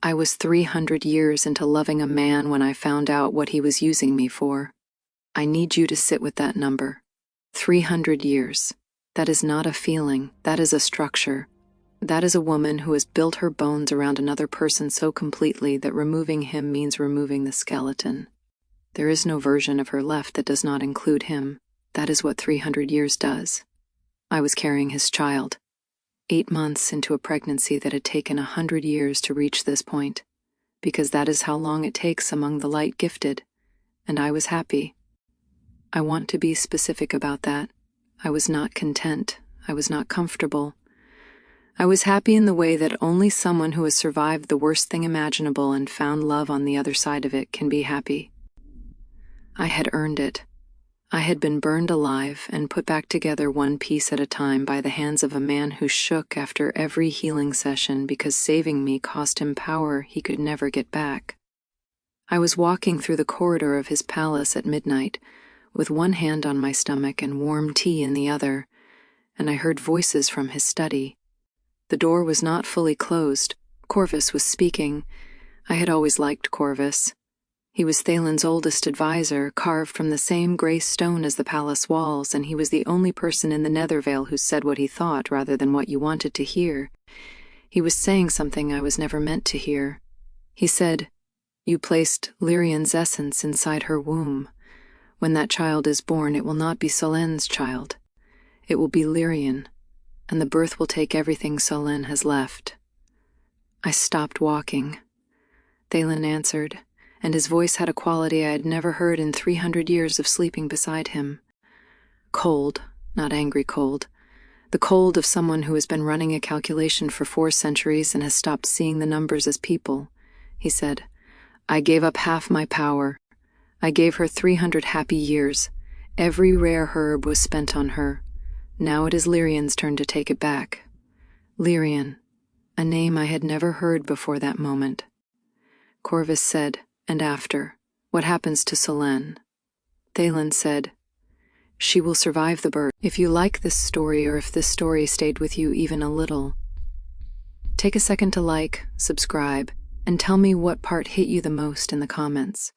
I was 300 years into loving a man when I found out what he was using me for. I need you to sit with that number. 300 years. That is not a feeling, that is a structure. That is a woman who has built her bones around another person so completely that removing him means removing the skeleton. There is no version of her left that does not include him. That is what 300 years does. I was carrying his child. 8 months into a pregnancy that had taken 100 years to reach this point, because that is how long it takes among the light gifted, and I was happy. I want to be specific about that. I was not content. I was not comfortable. I was happy in the way that only someone who has survived the worst thing imaginable and found love on the other side of it can be happy. I had earned it. I had been burned alive and put back together one piece at a time by the hands of a man who shook after every healing session because saving me cost him power he could never get back. I was walking through the corridor of his palace at midnight, with one hand on my stomach and warm tea in the other, and I heard voices from his study. The door was not fully closed. Corvus was speaking. I had always liked Corvus. He was Thalen's oldest advisor, carved from the same gray stone as the palace walls, and he was the only person in the Nethervale who said what he thought rather than what you wanted to hear. He was saying something I was never meant to hear. He said, "You placed Lirien's essence inside her womb. When that child is born, it will not be Solen's child. It will be Lirien, and the birth will take everything Solen has left." I stopped walking. Thalen answered, and his voice had a quality I had never heard in 300 years of sleeping beside him. Cold, not angry cold. The cold of someone who has been running a calculation for 4 centuries and has stopped seeing the numbers as people. He said, "I gave up half my power. I gave her 300 happy years. Every rare herb was spent on her. Now it is Lirien's turn to take it back." Lirien, a name I had never heard before that moment. Corvus said, "And after, what happens to Solen?" Thalen said, "She will survive the birth. If you like this story, or if this story stayed with you even a little, take a second to like, subscribe, and tell me what part hit you the most in the comments.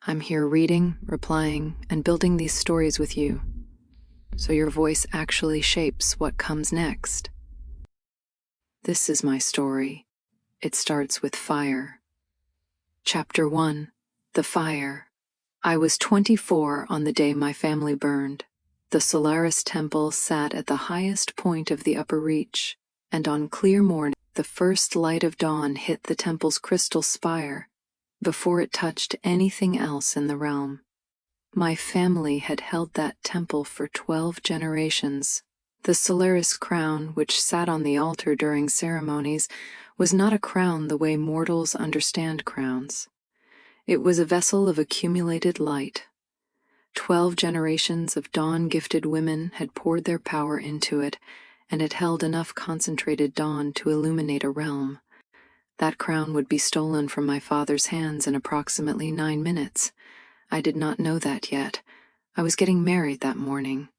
I'm here reading, replying, and building these stories with you, so your voice actually shapes what comes next. This is my story. It starts with fire. Chapter 1. The Fire. I was 24 on the day my family burned. The Solaris Temple sat at the highest point of the upper reach, and on clear morning, the first light of dawn hit the temple's crystal spire before it touched anything else in the realm. My family had held that temple for 12 generations. The Solaris crown, which sat on the altar during ceremonies, was not a crown the way mortals understand crowns. It was a vessel of accumulated light. 12 generations of dawn-gifted women had poured their power into it, and it held enough concentrated dawn to illuminate a realm. That crown would be stolen from my father's hands in approximately 9 minutes. I did not know that yet. I was getting married that morning.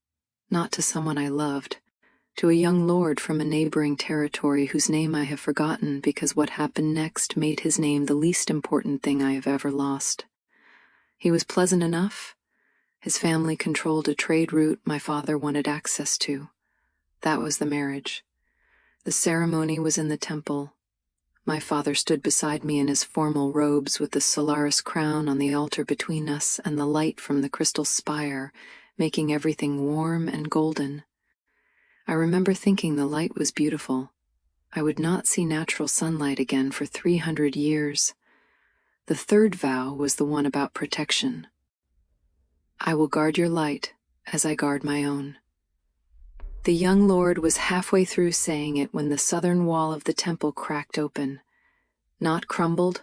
Not to someone I loved. To a young lord from a neighboring territory whose name I have forgotten because what happened next made his name the least important thing I have ever lost. He was pleasant enough. His family controlled a trade route my father wanted access to. That was the marriage. The ceremony was in the temple. My father stood beside me in his formal robes with the Solaris crown on the altar between us and the light from the crystal spire, making everything warm and golden. I remember thinking the light was beautiful. I would not see natural sunlight again for 300 years. The third vow was the one about protection. I will guard your light as I guard my own. The young lord was halfway through saying it when the southern wall of the temple cracked open. Not crumbled,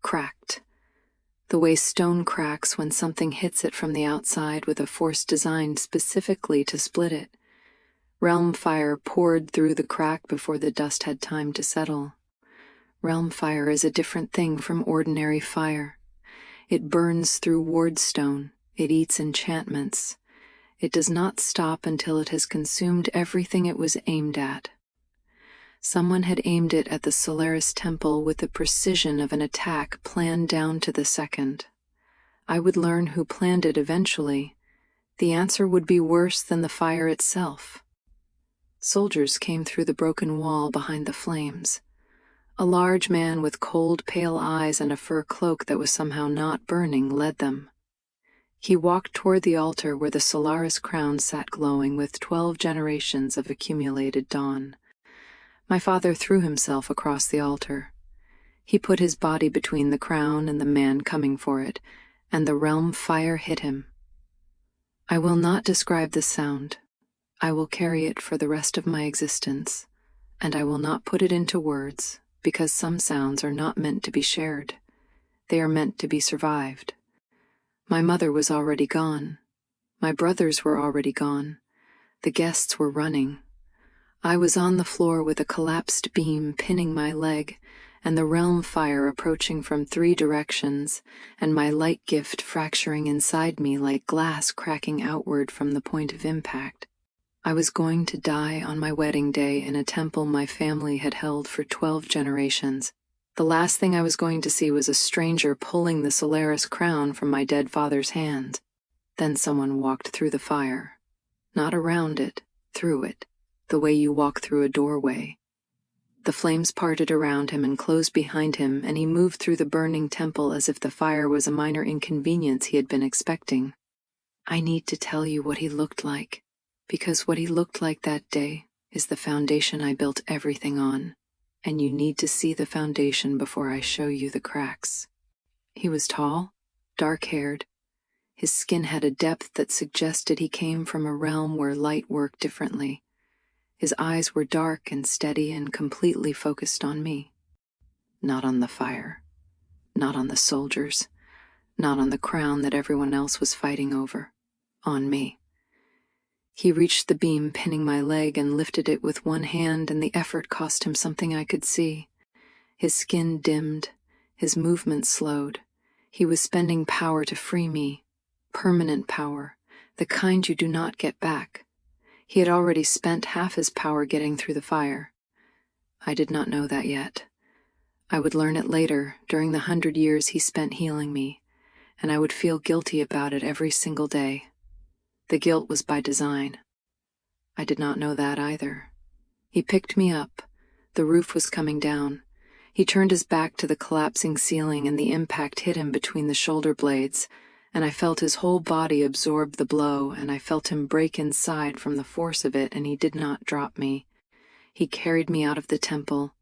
cracked. The way stone cracks when something hits it from the outside with a force designed specifically to split it. Realm fire poured through the crack before the dust had time to settle. Realm fire is a different thing from ordinary fire. It burns through wardstone. It eats enchantments. It does not stop until it has consumed everything it was aimed at. Someone had aimed it at the Solaris temple with the precision of an attack planned down to the second. I would learn who planned it eventually. The answer would be worse than the fire itself. Soldiers came through the broken wall behind the flames. A large man with cold, pale eyes and a fur cloak that was somehow not burning led them. He walked toward the altar where the Solaris crown sat glowing with 12 generations of accumulated dawn. My father threw himself across the altar. He put his body between the crown and the man coming for it, and the realm fire hit him. I will not describe the sound. I will carry it for the rest of my existence, and I will not put it into words, because some sounds are not meant to be shared. They are meant to be survived. My mother was already gone. My brothers were already gone. The guests were running. I was on the floor with a collapsed beam pinning my leg, and the realm fire approaching from 3 directions, and my light gift fracturing inside me like glass cracking outward from the point of impact. I was going to die on my wedding day in a temple my family had held for 12 generations. The last thing I was going to see was a stranger pulling the Solaris crown from my dead father's hands. Then someone walked through the fire. Not around it, through it, the way you walk through a doorway. The flames parted around him and closed behind him, and he moved through the burning temple as if the fire was a minor inconvenience he had been expecting. I need to tell you what he looked like, because what he looked like that day is the foundation I built everything on, and you need to see the foundation before I show you the cracks. He was tall, dark-haired. His skin had a depth that suggested he came from a realm where light worked differently. His eyes were dark and steady and completely focused on me. Not on the fire. Not on the soldiers. Not on the crown that everyone else was fighting over. On me. He reached the beam pinning my leg and lifted it with one hand, and the effort cost him something I could see. His skin dimmed. His movement slowed. He was spending power to free me. Permanent power. The kind you do not get back. He had already spent half his power getting through the fire. I did not know that yet. I would learn it later, during the 100 years he spent healing me, and I would feel guilty about it every single day. The guilt was by design. I did not know that either. He picked me up. The roof was coming down. He turned his back to the collapsing ceiling, and the impact hit him between the shoulder blades, and I felt his whole body absorb the blow, and I felt him break inside from the force of it, and he did not drop me. He carried me out of the temple.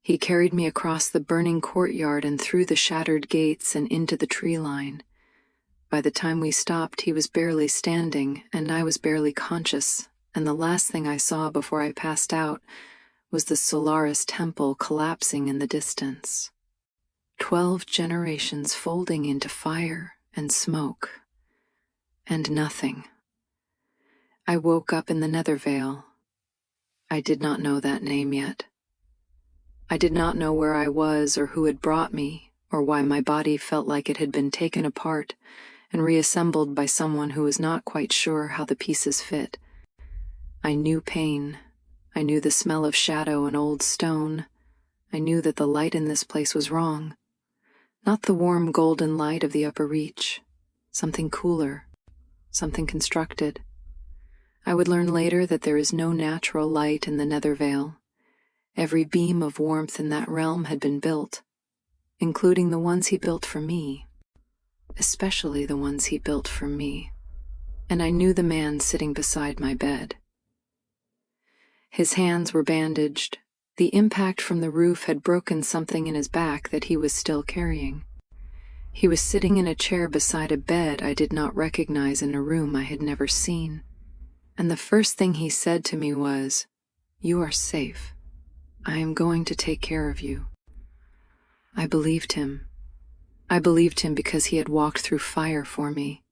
He carried me across the burning courtyard and through the shattered gates and into the tree line. By the time we stopped, he was barely standing, and I was barely conscious, and the last thing I saw before I passed out was the Solaris temple collapsing in the distance. 12 generations folding into fire and smoke, and nothing. I woke up in the Nethervale. I did not know that name yet. I did not know where I was or who had brought me, or why my body felt like it had been taken apart and reassembled by someone who was not quite sure how the pieces fit. I knew pain. I knew the smell of shadow and old stone. I knew that the light in this place was wrong. Not the warm golden light of the upper reach. Something cooler. Something constructed. I would learn later that there is no natural light in the Nethervale. Every beam of warmth in that realm had been built, including the ones he built for me. Especially the ones he built for me. And I knew the man sitting beside my bed. His hands were bandaged. The impact from the roof had broken something in his back that he was still carrying. He was sitting in a chair beside a bed I did not recognize in a room I had never seen. And the first thing he said to me was, "You are safe. I am going to take care of you." I believed him. I believed him because he had walked through fire for me,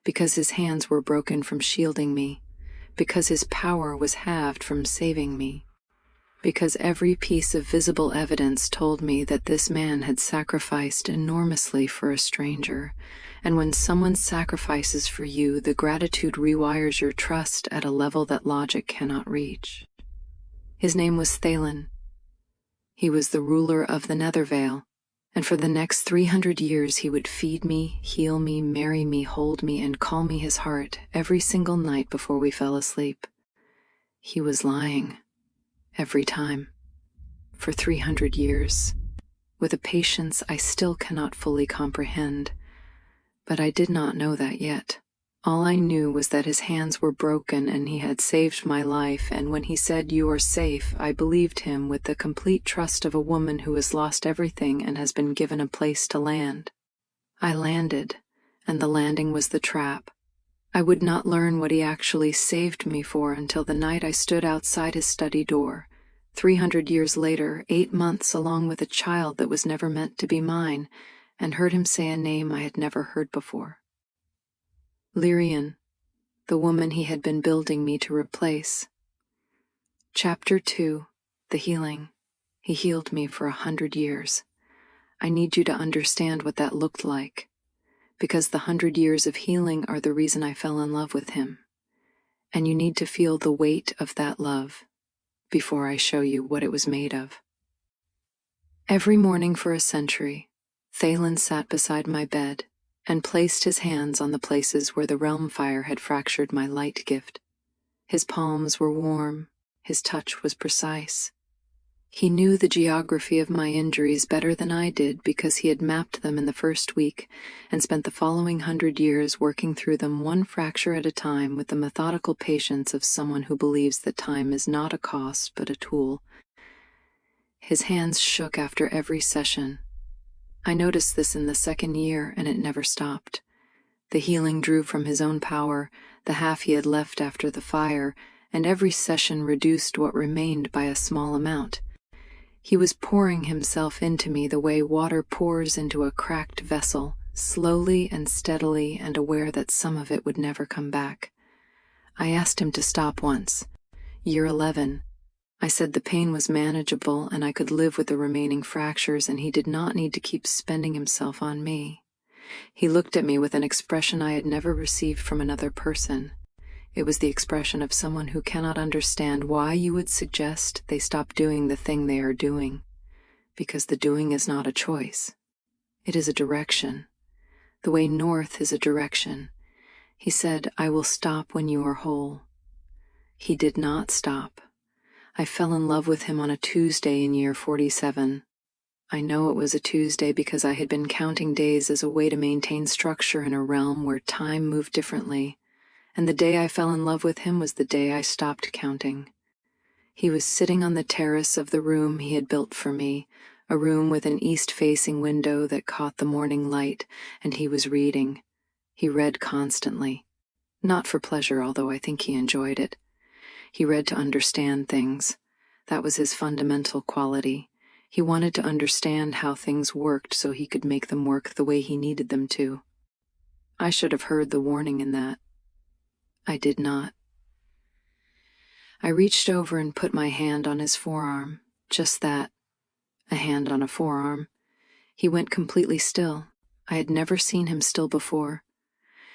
because his hands were broken from shielding me, because his power was halved from saving me, because every piece of visible evidence told me that this man had sacrificed enormously for a stranger, and when someone sacrifices for you, the gratitude rewires your trust at a level that logic cannot reach. His name was Thalen. He was the ruler of the Nethervale, and for the next 300 years he would feed me, heal me, marry me, hold me, and call me his heart every single night before we fell asleep. He was lying. Every time. For 300 years. With a patience I still cannot fully comprehend. But I did not know that yet. All I knew was that his hands were broken and he had saved my life, and when he said, "You are safe," I believed him with the complete trust of a woman who has lost everything and has been given a place to land. I landed, and the landing was the trap. I would not learn what he actually saved me for until the night I stood outside his study door, 300 years later, 8 months along with a child that was never meant to be mine, and heard him say a name I had never heard before. Lirien, the woman he had been building me to replace. Chapter 2, The Healing. He healed me for 100 years. I need you to understand what that looked like, because the 100 years of healing are the reason I fell in love with him. And you need to feel the weight of that love before I show you what it was made of. Every morning for a century, Thalen sat beside my bed and placed his hands on the places where the realm fire had fractured my light gift. His palms were warm, his touch was precise. He knew the geography of my injuries better than I did because he had mapped them in the first week and spent the following 100 years working through them one fracture at a time with the methodical patience of someone who believes that time is not a cost but a tool. His hands shook after every session. I noticed this in the second year, and it never stopped. The healing drew from his own power, the half he had left after the fire, and every session reduced what remained by a small amount. He was pouring himself into me the way water pours into a cracked vessel, slowly and steadily, and aware that some of it would never come back. I asked him to stop once. Year 11. I said the pain was manageable and I could live with the remaining fractures, and he did not need to keep spending himself on me. He looked at me with an expression I had never received from another person. It was the expression of someone who cannot understand why you would suggest they stop doing the thing they are doing, because the doing is not a choice. It is a direction. The way north is a direction. He said, "I will stop when you are whole." He did not stop. I fell in love with him on a Tuesday in year 47. I know it was a Tuesday because I had been counting days as a way to maintain structure in a realm where time moved differently, and the day I fell in love with him was the day I stopped counting. He was sitting on the terrace of the room he had built for me, a room with an east-facing window that caught the morning light, and he was reading. He read constantly. Not for pleasure, although I think he enjoyed it. He read to understand things. That was his fundamental quality. He wanted to understand how things worked so he could make them work the way he needed them to. I should have heard the warning in that. I did not. I reached over and put my hand on his forearm. Just that. A hand on a forearm. He went completely still. I had never seen him still before.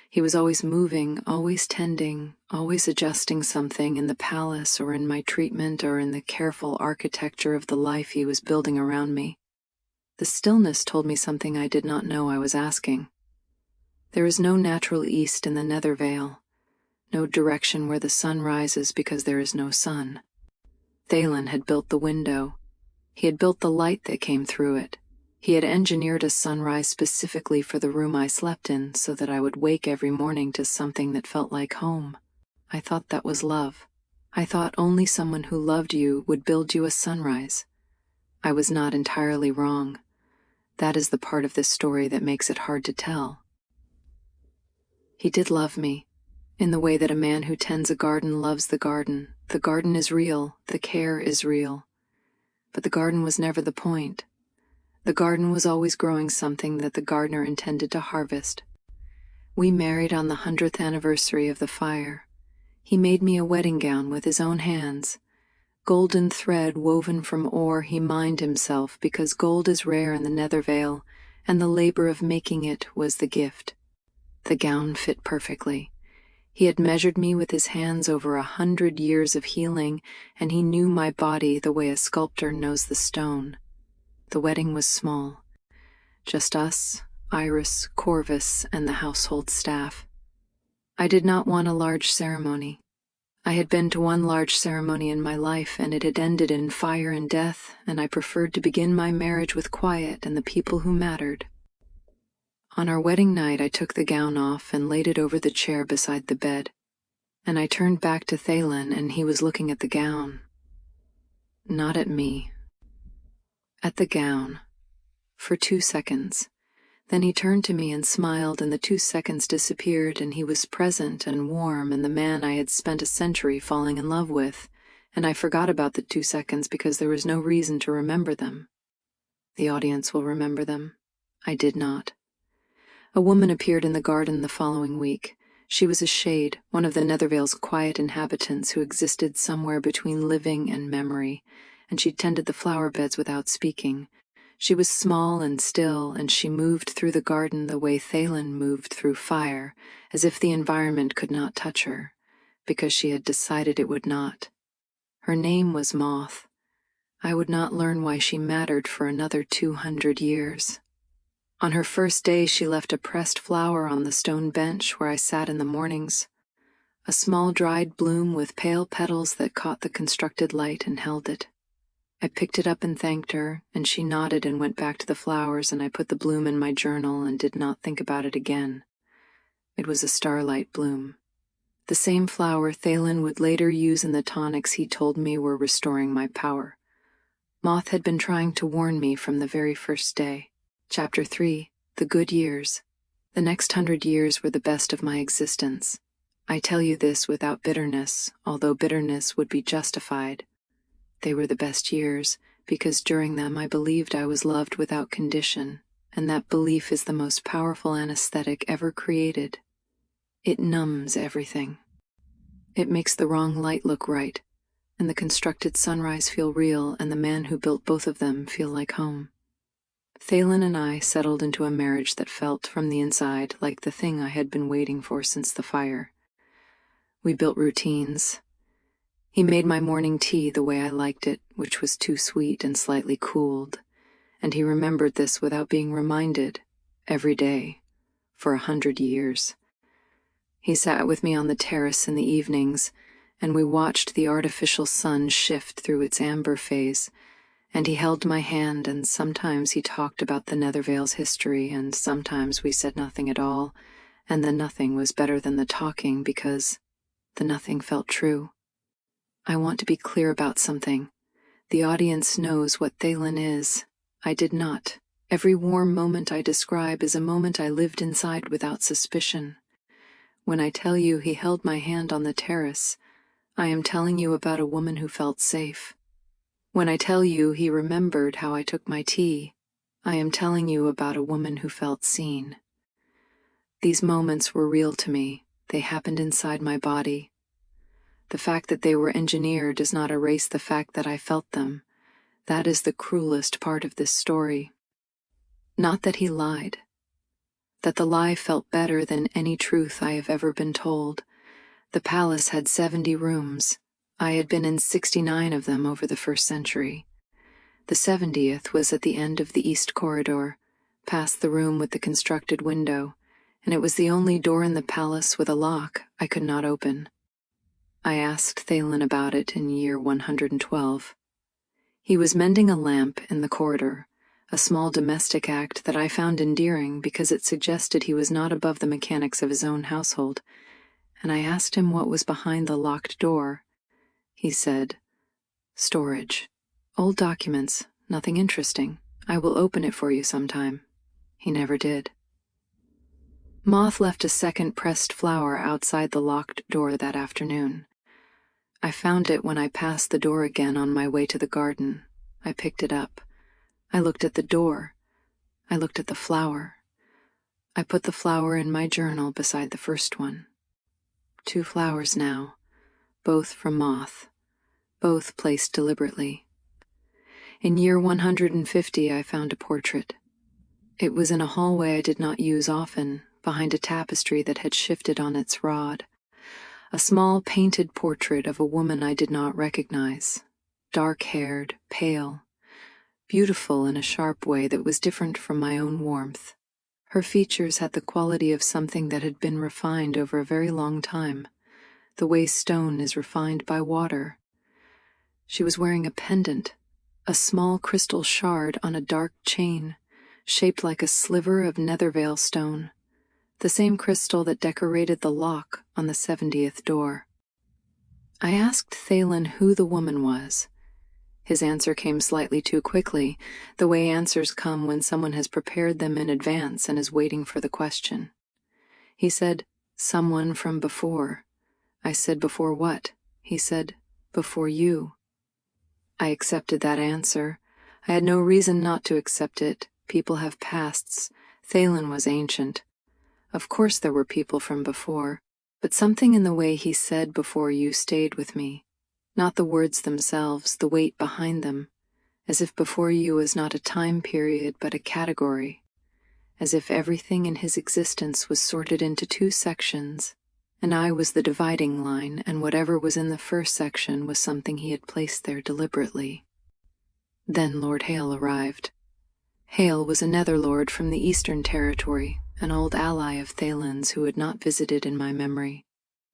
He was always moving, always tending, always adjusting something in the palace or in my treatment or in the careful architecture of the life he was building around me. The stillness told me something I did not know I was asking. There is no natural east in the Nethervale, no direction where the sun rises because there is no sun. Thalen had built the window. He had built the light that came through it. He had engineered a sunrise specifically for the room I slept in so that I would wake every morning to something that felt like home. I thought that was love. I thought only someone who loved you would build you a sunrise. I was not entirely wrong. That is the part of this story that makes it hard to tell. He did love me, in the way that a man who tends a garden loves the garden. The garden is real, the care is real. But the garden was never the point. The garden was always growing something that the gardener intended to harvest. We married on the 100th anniversary of the fire. He made me a wedding gown with his own hands. Golden thread woven from ore he mined himself because gold is rare in the Nethervale, and the labor of making it was the gift. The gown fit perfectly. He had measured me with his hands over 100 years of healing, and he knew my body the way a sculptor knows the stone. The wedding was small. Just us, Iris, Corvus, and the household staff. I did not want a large ceremony. I had been to one large ceremony in my life, and it had ended in fire and death, and I preferred to begin my marriage with quiet and the people who mattered. On our wedding night, I took the gown off and laid it over the chair beside the bed, and I turned back to Thalen, and he was looking at the gown. Not at me. At the gown. For 2 seconds. Then he turned to me and smiled, and the 2 seconds disappeared, and he was present and warm and the man I had spent a century falling in love with, and I forgot about the 2 seconds because there was no reason to remember them. The audience will remember them. I did not. A woman appeared in the garden the following week. She was a shade, one of the Nethervale's quiet inhabitants who existed somewhere between living and memory, and she tended the flower beds without speaking. She was small and still, and she moved through the garden the way Thalen moved through fire, as if the environment could not touch her, because she had decided it would not. Her name was Moth. I would not learn why she mattered for another 200 years. On her first day, she left a pressed flower on the stone bench where I sat in the mornings, a small dried bloom with pale petals that caught the constructed light and held it. I picked it up and thanked her, and she nodded and went back to the flowers, and I put the bloom in my journal and did not think about it again. It was a starlight bloom. The same flower Thalen would later use in the tonics he told me were restoring my power. Moth had been trying to warn me from the very first day. Chapter 3. The Good Years. The next 100 years were the best of my existence. I tell you this without bitterness, although bitterness would be justified. They were the best years, because during them I believed I was loved without condition, and that belief is the most powerful anesthetic ever created. It numbs everything. It makes the wrong light look right, and the constructed sunrise feel real, and the man who built both of them feel like home. Thalen and I settled into a marriage that felt from the inside like the thing I had been waiting for since the fire. We built routines. He made my morning tea the way I liked it, which was too sweet and slightly cooled, and he remembered this without being reminded, every day, for 100 years. He sat with me on the terrace in the evenings, and we watched the artificial sun shift through its amber phase, and he held my hand, and sometimes he talked about the Nethervale's history, and sometimes we said nothing at all, and the nothing was better than the talking because the nothing felt true. I want to be clear about something. The audience knows what Thalen is. I did not. Every warm moment I describe is a moment I lived inside without suspicion. When I tell you he held my hand on the terrace, I am telling you about a woman who felt safe. When I tell you he remembered how I took my tea, I am telling you about a woman who felt seen. These moments were real to me. They happened inside my body. The fact that they were engineered does not erase the fact that I felt them. That is the cruelest part of this story. Not that he lied. That the lie felt better than any truth I have ever been told. The palace had 70 rooms. I had been in 69 of them over the first century. The 70th was at the end of the east corridor, past the room with the constructed window, and it was the only door in the palace with a lock I could not open. I asked Thalen about it in year 112. He was mending a lamp in the corridor, a small domestic act that I found endearing because it suggested he was not above the mechanics of his own household, and I asked him what was behind the locked door. He said, "Storage. Old documents, nothing interesting. I will open it for you sometime." He never did. Moth left a second pressed flower outside the locked door that afternoon. I found it when I passed the door again on my way to the garden. I picked it up. I looked at the door. I looked at the flower. I put the flower in my journal beside the first one. 2 flowers now, both from Moth, both placed deliberately. In year 150, I found a portrait. It was in a hallway I did not use often, behind a tapestry that had shifted on its rod. a small painted portrait of a woman I did not recognize, dark-haired, pale, beautiful in a sharp way that was different from my own warmth. Her features had the quality of something that had been refined over a very long time, the way stone is refined by water. She was wearing a pendant, a small crystal shard on a dark chain, shaped like a sliver of Nethervale stone, the same crystal that decorated the lock on the 70th door. I asked Thalen who the woman was. His answer came slightly too quickly, the way answers come when someone has prepared them in advance and is waiting for the question. He said, "Someone from before." I said, "Before what?" He said, "Before you." I accepted that answer. I had no reason not to accept it. People have pasts. Thalen was ancient. Of course there were people from before, but something in the way he said "before you" stayed with me. Not the words themselves, the weight behind them, as if before you was not a time period but a category, as if everything in his existence was sorted into two sections, and I was the dividing line, and whatever was in the first section was something he had placed there deliberately. Then Lord Hale arrived. Hale was a Netherlord from the Eastern Territory, an old ally of Thalen's who had not visited in my memory.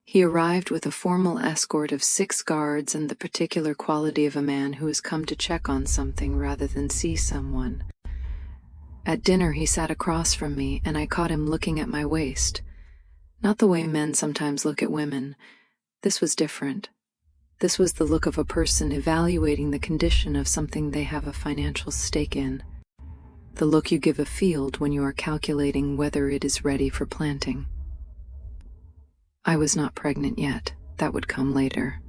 He arrived with a formal escort of 6 guards and the particular quality of a man who has come to check on something rather than see someone. At dinner he sat across from me, and I caught him looking at my waist. Not the way men sometimes look at women. This was different. This was the look of a person evaluating the condition of something they have a financial stake in. The look you give a field when you are calculating whether it is ready for planting. I was not pregnant yet. That would come later.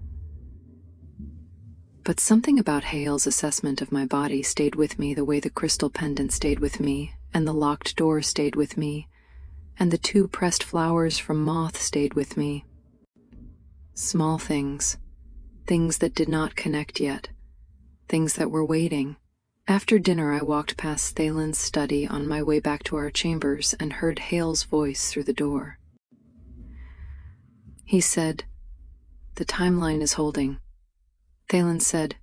But something about Hale's assessment of my body stayed with me the way the crystal pendant stayed with me, and the locked door stayed with me, and the 2 pressed flowers from Moth stayed with me. Small things. Things that did not connect yet. Things that were waiting. After dinner I walked past Thalen's study on my way back to our chambers and heard Hale's voice through the door. He said, "The timeline is holding." Thalen said,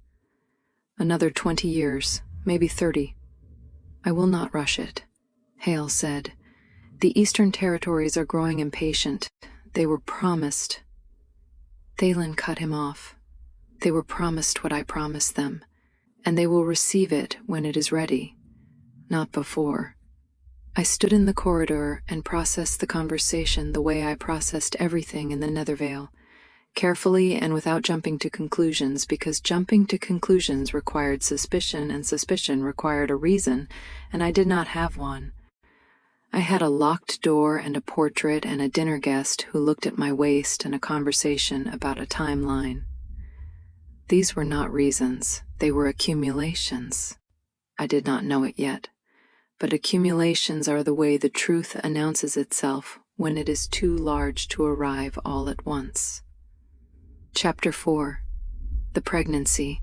"Another 20 years, maybe 30. I will not rush it." Hale said, "The Eastern Territories are growing impatient. They were promised." Thalen cut him off. "They were promised what I promised them, and they will receive it when it is ready, not before." I stood in the corridor and processed the conversation the way I processed everything in the Nethervale, carefully and without jumping to conclusions, because jumping to conclusions required suspicion, and suspicion required a reason, and I did not have one. I had a locked door and a portrait and a dinner guest who looked at my waist and a conversation about a timeline. These were not reasons, they were accumulations. I did not know it yet. But accumulations are the way the truth announces itself when it is too large to arrive all at once. Chapter 4. The Pregnancy.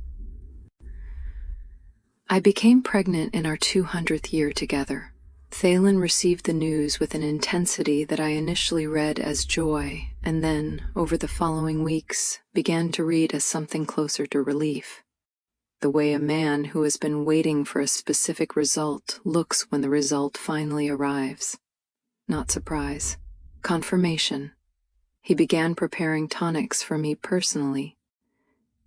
I became pregnant in our 200th year together. Thalen received the news with an intensity that I initially read as joy, and then, over the following weeks, began to read as something closer to relief. The way a man who has been waiting for a specific result looks when the result finally arrives. Not surprise. Confirmation. He began preparing tonics for me personally.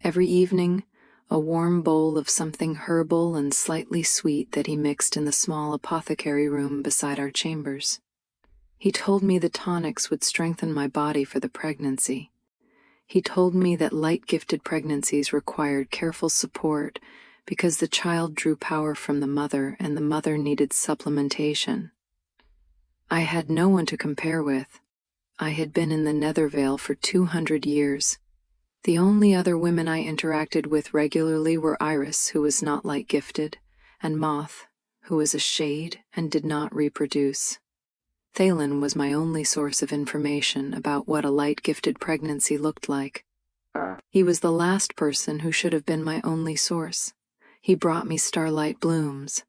Every evening, a warm bowl of something herbal and slightly sweet that he mixed in the small apothecary room beside our chambers. He told me the tonics would strengthen my body for the pregnancy. He told me that light-gifted pregnancies required careful support because the child drew power from the mother and the mother needed supplementation. I had no one to compare with. I had been in the Nethervale for 200 years. The only other women I interacted with regularly were Iris, who was not light-gifted, and Moth, who was a shade and did not reproduce. Thalen was my only source of information about what a light-gifted pregnancy looked like. He was the last person who should have been my only source. He brought me starlight blooms,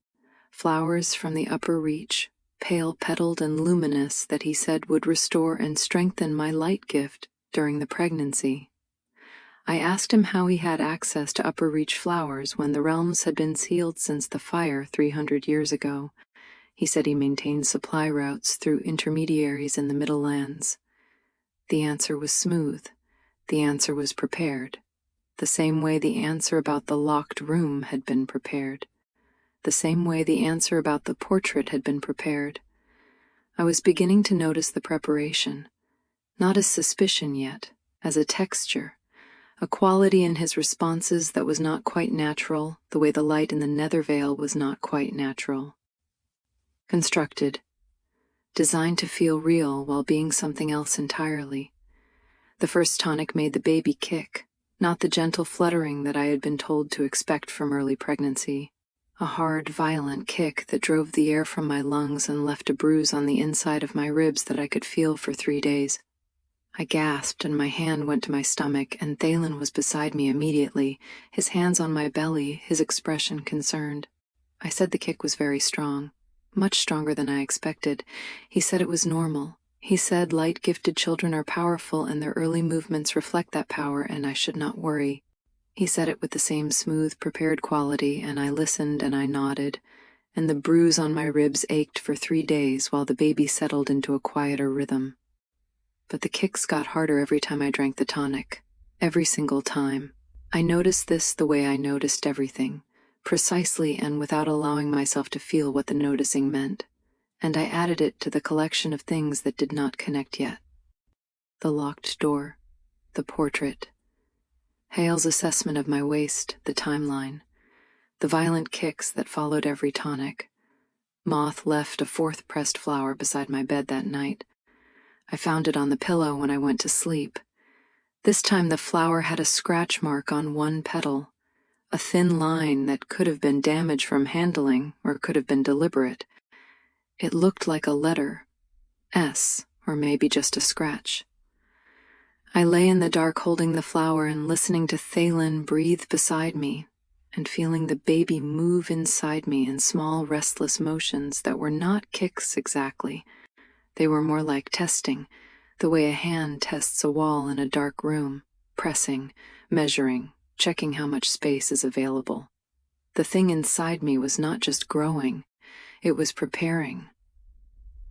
flowers from the upper reach, pale-petaled and luminous, that he said would restore and strengthen my light gift. during the pregnancy. I asked him how he had access to upper reach flowers when the realms had been sealed since the fire 300 years ago. He said he maintained supply routes through intermediaries in the Middle Lands. The answer was smooth. The answer was prepared. The same way the answer about the locked room had been prepared. The same way the answer about the portrait had been prepared. I was beginning to notice the preparation, not as suspicion yet, as a texture, a quality in his responses that was not quite natural, the way the light in the nether veil was not quite natural. Constructed, designed to feel real while being something else entirely. The first tonic made the baby kick, not the gentle fluttering that I had been told to expect from early pregnancy. A hard, violent kick that drove the air from my lungs and left a bruise on the inside of my ribs that I could feel for 3 days. I gasped and my hand went to my stomach, and Thalen was beside me immediately, his hands on my belly, his expression concerned. I said the kick was very strong, much stronger than I expected. He said it was normal. He said light-gifted children are powerful and their early movements reflect that power, and I should not worry. He said it with the same smooth, prepared quality, and I listened and I nodded, and the bruise on my ribs ached for 3 days while the baby settled into a quieter rhythm. But the kicks got harder every time I drank the tonic, every single time. I noticed this the way I noticed everything, precisely and without allowing myself to feel what the noticing meant, and I added it to the collection of things that did not connect yet. The locked door, the portrait, Hale's assessment of my waist, the timeline, the violent kicks that followed every tonic. Moth left a 4th pressed flower beside my bed that night. I found it on the pillow when I went to sleep. This time the flower had a scratch mark on one petal, a thin line that could have been damage from handling or could have been deliberate. It looked like a letter, S, or maybe just a scratch. I lay in the dark holding the flower and listening to Thalen breathe beside me and feeling the baby move inside me in small, restless motions that were not kicks exactly. They were more like testing, the way a hand tests a wall in a dark room, pressing, measuring, checking how much space is available. The thing inside me was not just growing, it was preparing.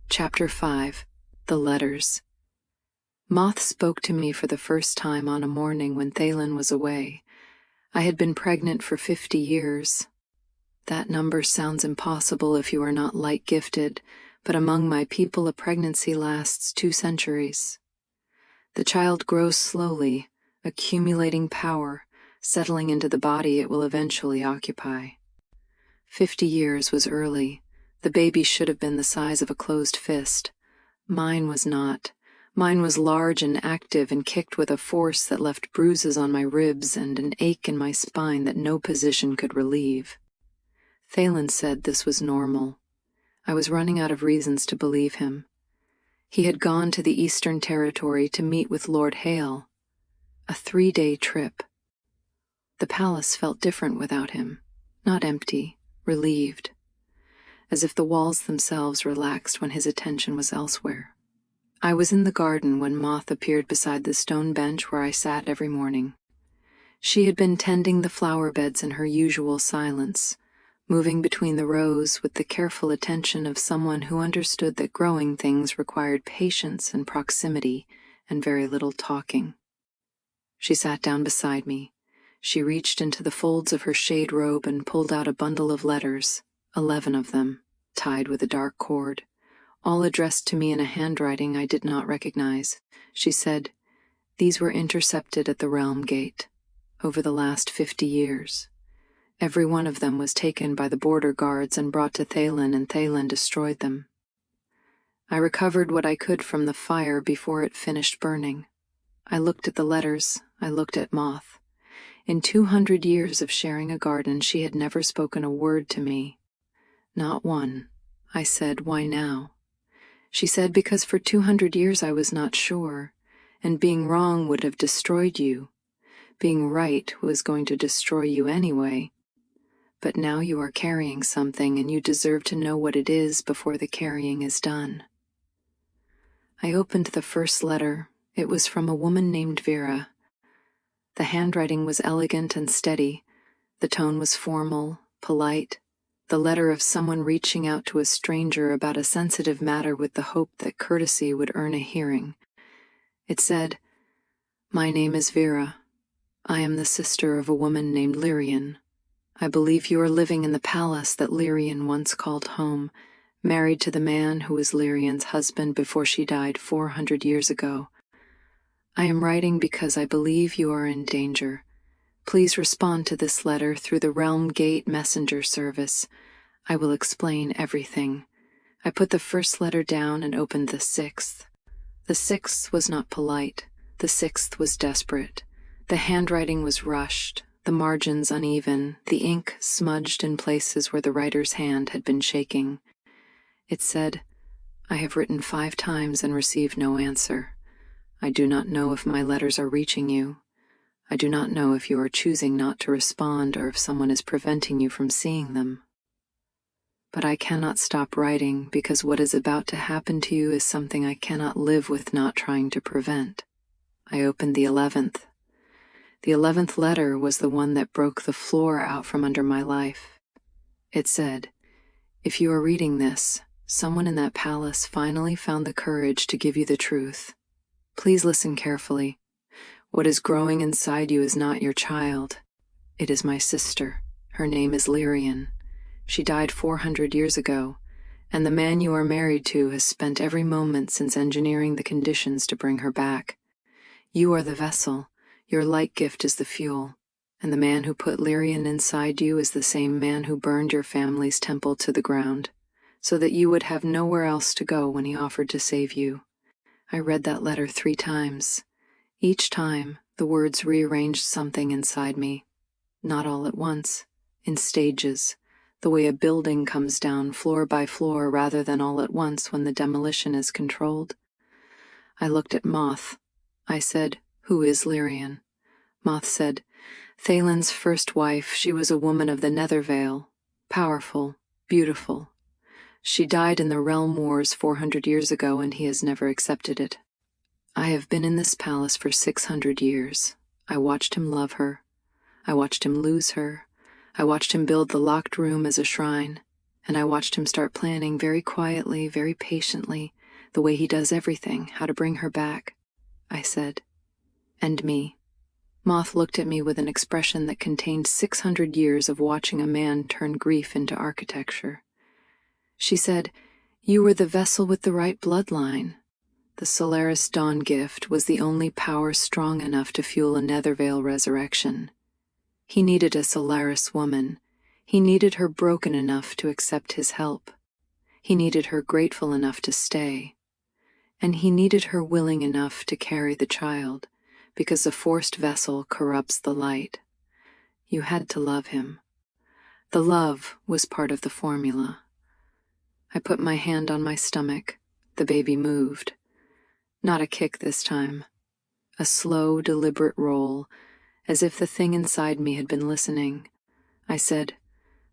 Chapter 5. The Letters. Moth spoke to me for the first time on a morning when Thalen was away. I had been pregnant for 50 years. That number sounds impossible if you are not light-gifted, but among my people a pregnancy lasts 2 centuries. The child grows slowly, accumulating power, settling into the body it will eventually occupy. 50 years was early. The baby should have been the size of a closed fist. Mine was not. Mine was large and active and kicked with a force that left bruises on my ribs and an ache in my spine that no position could relieve. Thalen said this was normal. I was running out of reasons to believe him. He had gone to the Eastern Territory to meet with Lord Hale. A 3-day trip. The palace felt different without him. Not empty, relieved. As if the walls themselves relaxed when his attention was elsewhere. I was in the garden when Moth appeared beside the stone bench where I sat every morning. She had been tending the flower beds in her usual silence, moving between the rows with the careful attention of someone who understood that growing things required patience and proximity and very little talking. She sat down beside me. She reached into the folds of her shade robe and pulled out a bundle of letters, 11 of them, tied with a dark cord, all addressed to me in a handwriting I did not recognize. She said, "These were intercepted at the realm gate over the last 50 years. Every one of them was taken by the border guards and brought to Thalen, and Thalen destroyed them. I recovered what I could from the fire before it finished burning. I looked at the letters, I looked at Moth. In 200 years of sharing a garden, she had never spoken a word to me. Not one. I said, why now? She said, because for 200 years I was not sure, and being wrong would have destroyed you. Being right was going to destroy you anyway. But now you are carrying something, and you deserve to know what it is before the carrying is done." I opened the first letter, It was from a woman named Vera. The handwriting was elegant and steady. The tone was formal, polite, the letter of someone reaching out to a stranger about a sensitive matter with the hope that courtesy would earn a hearing. It said, "My name is Vera. I am the sister of a woman named Lirien. I believe you are living in the palace that Lirien once called home, married to the man who was Lirien's husband before she died 400 years ago. I am writing because I believe you are in danger. Please respond to this letter through the Realm Gate messenger service. I will explain everything." I put the first letter down and opened the sixth. The sixth was not polite. The sixth was desperate. The handwriting was rushed, the margins uneven, the ink smudged in places where the writer's hand had been shaking. It said, "I have written 5 times and received no answer. I do not know if my letters are reaching you. I do not know if you are choosing not to respond or if someone is preventing you from seeing them. But I cannot stop writing because what is about to happen to you is something I cannot live with not trying to prevent." I opened the 11th. The 11th letter was the one that broke the floor out from under my life. It said, "If you are reading this, someone in that palace finally found the courage to give you the truth. Please listen carefully. What is growing inside you is not your child. It is my sister. Her name is Lirien. She died 400 years ago, and the man you are married to has spent every moment since engineering the conditions to bring her back. You are the vessel, your light gift is the fuel, and the man who put Lirien inside you is the same man who burned your family's temple to the ground, so that you would have nowhere else to go when he offered to save you." I read that letter 3 times. Each time, the words rearranged something inside me. Not all at once, in stages, the way a building comes down floor by floor rather than all at once when the demolition is controlled. I looked at Moth. I said, "Who is Lirien?" Moth said, "Thalen's first wife. She was a woman of the Nethervale, powerful, beautiful. She died in the Realm Wars 400 years ago, and he has never accepted it. I have been in this palace for 600 years. I watched him love her. I watched him lose her. I watched him build the locked room as a shrine, and I watched him start planning very quietly, very patiently, the way he does everything, how to bring her back." I said, "And me." Moth looked at me with an expression that contained 600 years of watching a man turn grief into architecture. She said, "You were the vessel with the right bloodline. The Solaris Dawn gift was the only power strong enough to fuel a Nethervale resurrection. He needed a Solaris woman. He needed her broken enough to accept his help. He needed her grateful enough to stay. And he needed her willing enough to carry the child, because a forced vessel corrupts the light. You had to love him. The love was part of the formula." I put my hand on my stomach. The baby moved. Not a kick this time. A slow, deliberate roll, as if the thing inside me had been listening. I said,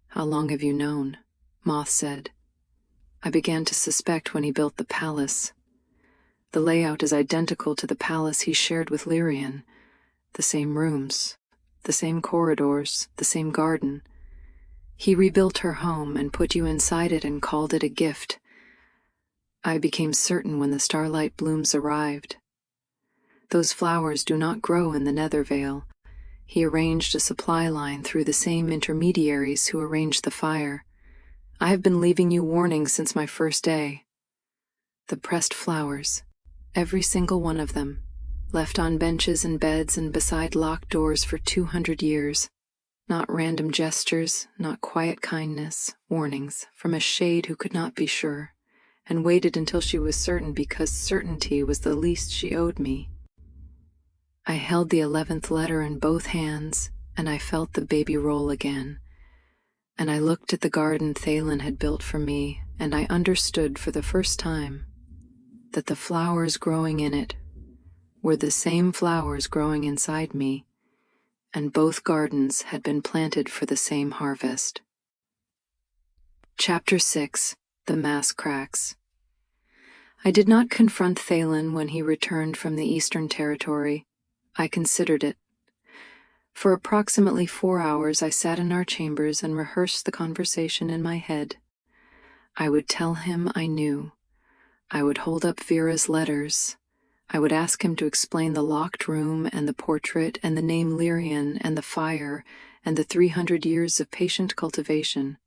"How long have you known?" Moth said, "I began to suspect when he built the palace. The layout is identical to the palace he shared with Lirien. The same rooms, the same corridors, the same garden. He rebuilt her home and put you inside it and called it a gift. I became certain when the starlight blooms arrived. Those flowers do not grow in the Nethervale. He arranged a supply line through the same intermediaries who arranged the fire. I have been leaving you warnings since my first day. The pressed flowers, every single one of them, left on benches and beds and beside locked doors for 200 years. Not random gestures, not quiet kindness, warnings from a shade who could not be sure, and waited until she was certain because certainty was the least she owed me. I held the 11th letter in both hands, and I felt the baby roll again. And I looked at the garden Thalen had built for me, and I understood for the first time that the flowers growing in it were the same flowers growing inside me, and both gardens had been planted for the same harvest. Chapter 6. The Mass Cracks. I did not confront Thalen when he returned from the Eastern Territory. I considered it. For approximately 4 hours I sat in our chambers and rehearsed the conversation in my head. I would tell him I knew. I would hold up Vera's letters. I would ask him to explain the locked room and the portrait and the name Lirien and the fire and the 300 years of patient cultivation.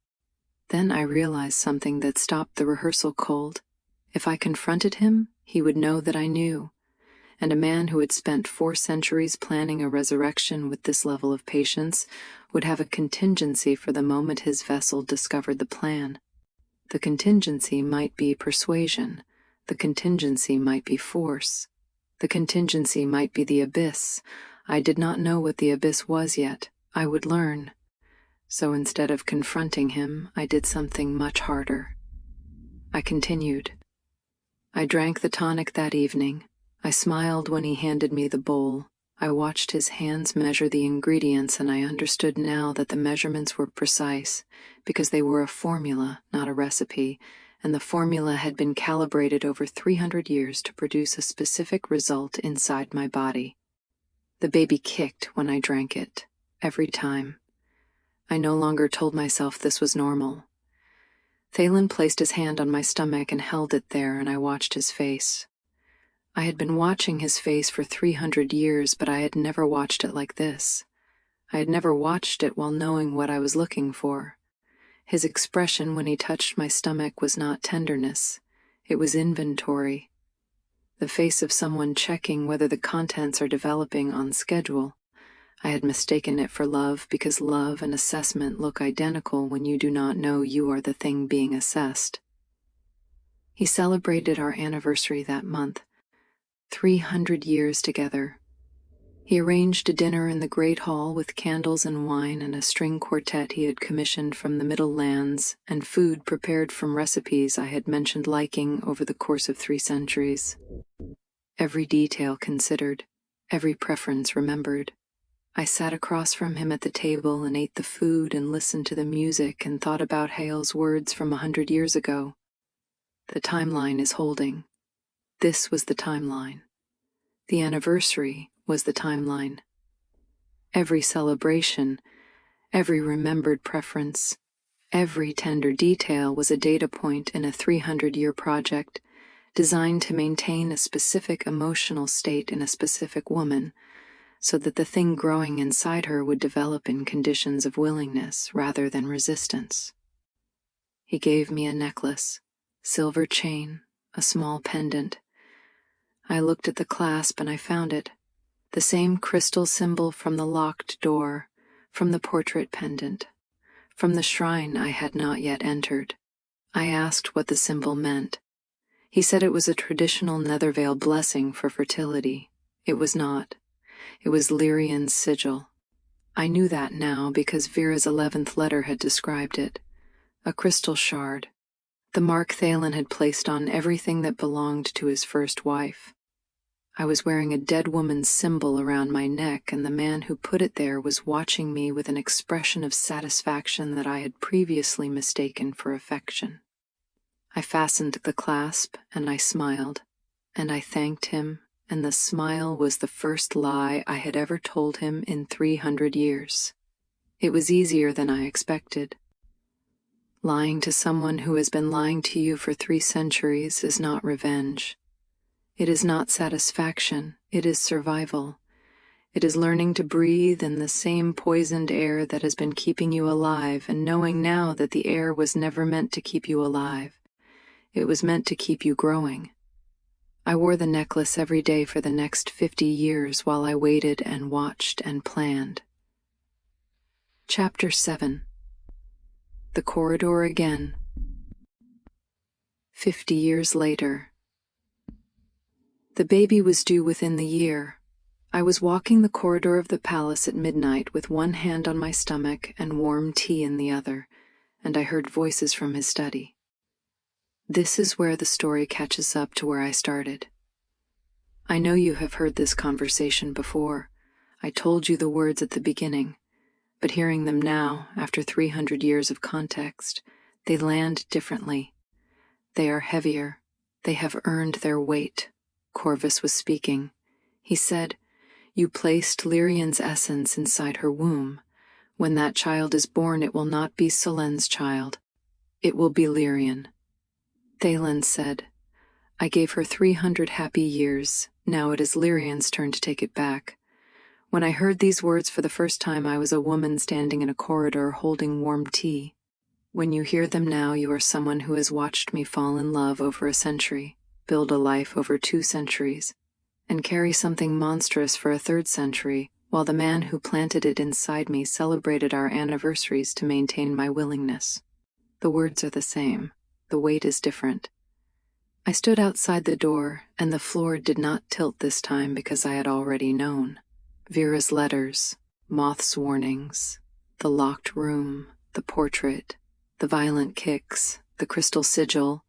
Then I realized something that stopped the rehearsal cold. If I confronted him, he would know that I knew. And a man who had spent 4 centuries planning a resurrection with this level of patience would have a contingency for the moment his vessel discovered the plan. The contingency might be persuasion. The contingency might be force. The contingency might be the abyss. I did not know what the abyss was yet. I would learn. So instead of confronting him, I did something much harder. I continued. I drank the tonic that evening. I smiled when he handed me the bowl. I watched his hands measure the ingredients, and I understood now that the measurements were precise, because they were a formula, not a recipe, and the formula had been calibrated over 300 years to produce a specific result inside my body. The baby kicked when I drank it, every time. I no longer told myself this was normal. Thalen placed his hand on my stomach and held it there, and I watched his face. I had been watching his face for 300 years, but I had never watched it like this. I had never watched it while knowing what I was looking for. His expression when he touched my stomach was not tenderness. It was inventory. The face of someone checking whether the contents are developing on schedule. I had mistaken it for love because love and assessment look identical when you do not know you are the thing being assessed. He celebrated our anniversary that month. 300 years together. He arranged a dinner in the great hall with candles and wine and a string quartet he had commissioned from the Middle Lands and food prepared from recipes I had mentioned liking over the course of 3 centuries. Every detail considered, every preference remembered. I sat across from him at the table and ate the food and listened to the music and thought about Hale's words from 100 years ago. The timeline is holding. This was the timeline. The anniversary was the timeline. Every celebration, every remembered preference, every tender detail was a data point in a 300-year project designed to maintain a specific emotional state in a specific woman, so that the thing growing inside her would develop in conditions of willingness rather than resistance. He gave me a necklace, silver chain, a small pendant. I looked at the clasp and I found it, the same crystal symbol from the locked door, from the portrait pendant, from the shrine I had not yet entered. I asked what the symbol meant. He said it was a traditional Nethervale blessing for fertility. It was not. It was Lirien's sigil. I knew that now because Vera's 11th letter had described it. A crystal shard, the mark Thalen had placed on everything that belonged to his first wife. I was wearing a dead woman's symbol around my neck, and the man who put it there was watching me with an expression of satisfaction that I had previously mistaken for affection. I fastened the clasp, and I smiled, and I thanked him, and the smile was the first lie I had ever told him in 300 years. It was easier than I expected. Lying to someone who has been lying to you for 3 centuries is not revenge. It is not satisfaction, it is survival. It is learning to breathe in the same poisoned air that has been keeping you alive and knowing now that the air was never meant to keep you alive. It was meant to keep you growing. I wore the necklace every day for the next 50 years while I waited and watched and planned. Chapter 7. The Corridor Again. 50 years later. The baby was due within the year. I was walking the corridor of the palace at midnight with one hand on my stomach and warm tea in the other, and I heard voices from his study. This is where the story catches up to where I started. I know you have heard this conversation before. I told you the words at the beginning, but hearing them now, after 300 years of context, they land differently. They are heavier. They have earned their weight. Corvus was speaking. He said, "You placed Lirien's essence inside her womb. When that child is born, it will not be Solen's child. It will be Lirien." Thalen said, "I gave her 300 happy years. Now it is Lirien's turn to take it back." When I heard these words for the first time, I was a woman standing in a corridor holding warm tea. When you hear them now, you are someone who has watched me fall in love over a century, build a life over 2 centuries, and carry something monstrous for a 3rd century, while the man who planted it inside me celebrated our anniversaries to maintain my willingness. The words are the same. The weight is different. I stood outside the door, and the floor did not tilt this time because I had already known. Vera's letters, Moth's warnings, the locked room, the portrait, the violent kicks, the crystal sigil.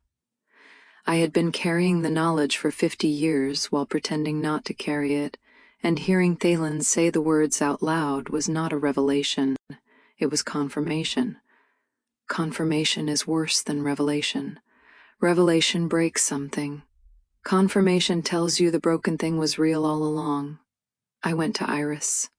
I had been carrying the knowledge for 50 years while pretending not to carry it, and hearing Thalen say the words out loud was not a revelation. It was confirmation. Confirmation is worse than revelation. Revelation breaks something. Confirmation tells you the broken thing was real all along. I went to Iris.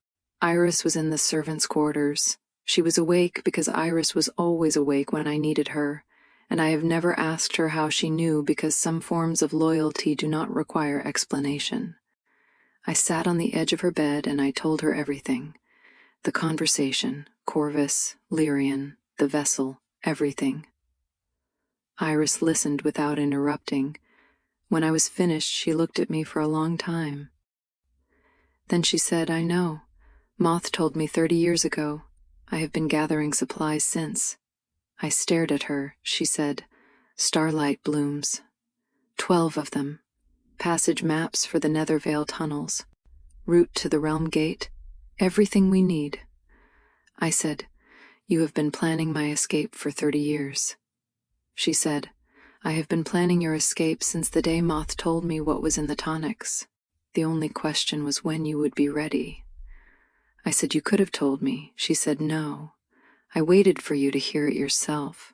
Iris was in the servants' quarters. She was awake because Iris was always awake when I needed her, and I have never asked her how she knew because some forms of loyalty do not require explanation. I sat on the edge of her bed and I told her everything. The conversation, Corvus, Lirien, the vessel, everything. Iris listened without interrupting. When I was finished, she looked at me for a long time. Then she said, "I know. Moth told me 30 years ago. I have been gathering supplies since." I stared at her. She said, "Starlight blooms. 12 of them. Passage maps for the Nethervale tunnels. Route to the Realm Gate. Everything we need." I said, "You have been planning my escape for 30 years. She said, "I have been planning your escape since the day Moth told me what was in the tonics. The only question was when you would be ready." I said, "You could have told me." She said, "No. I waited for you to hear it yourself.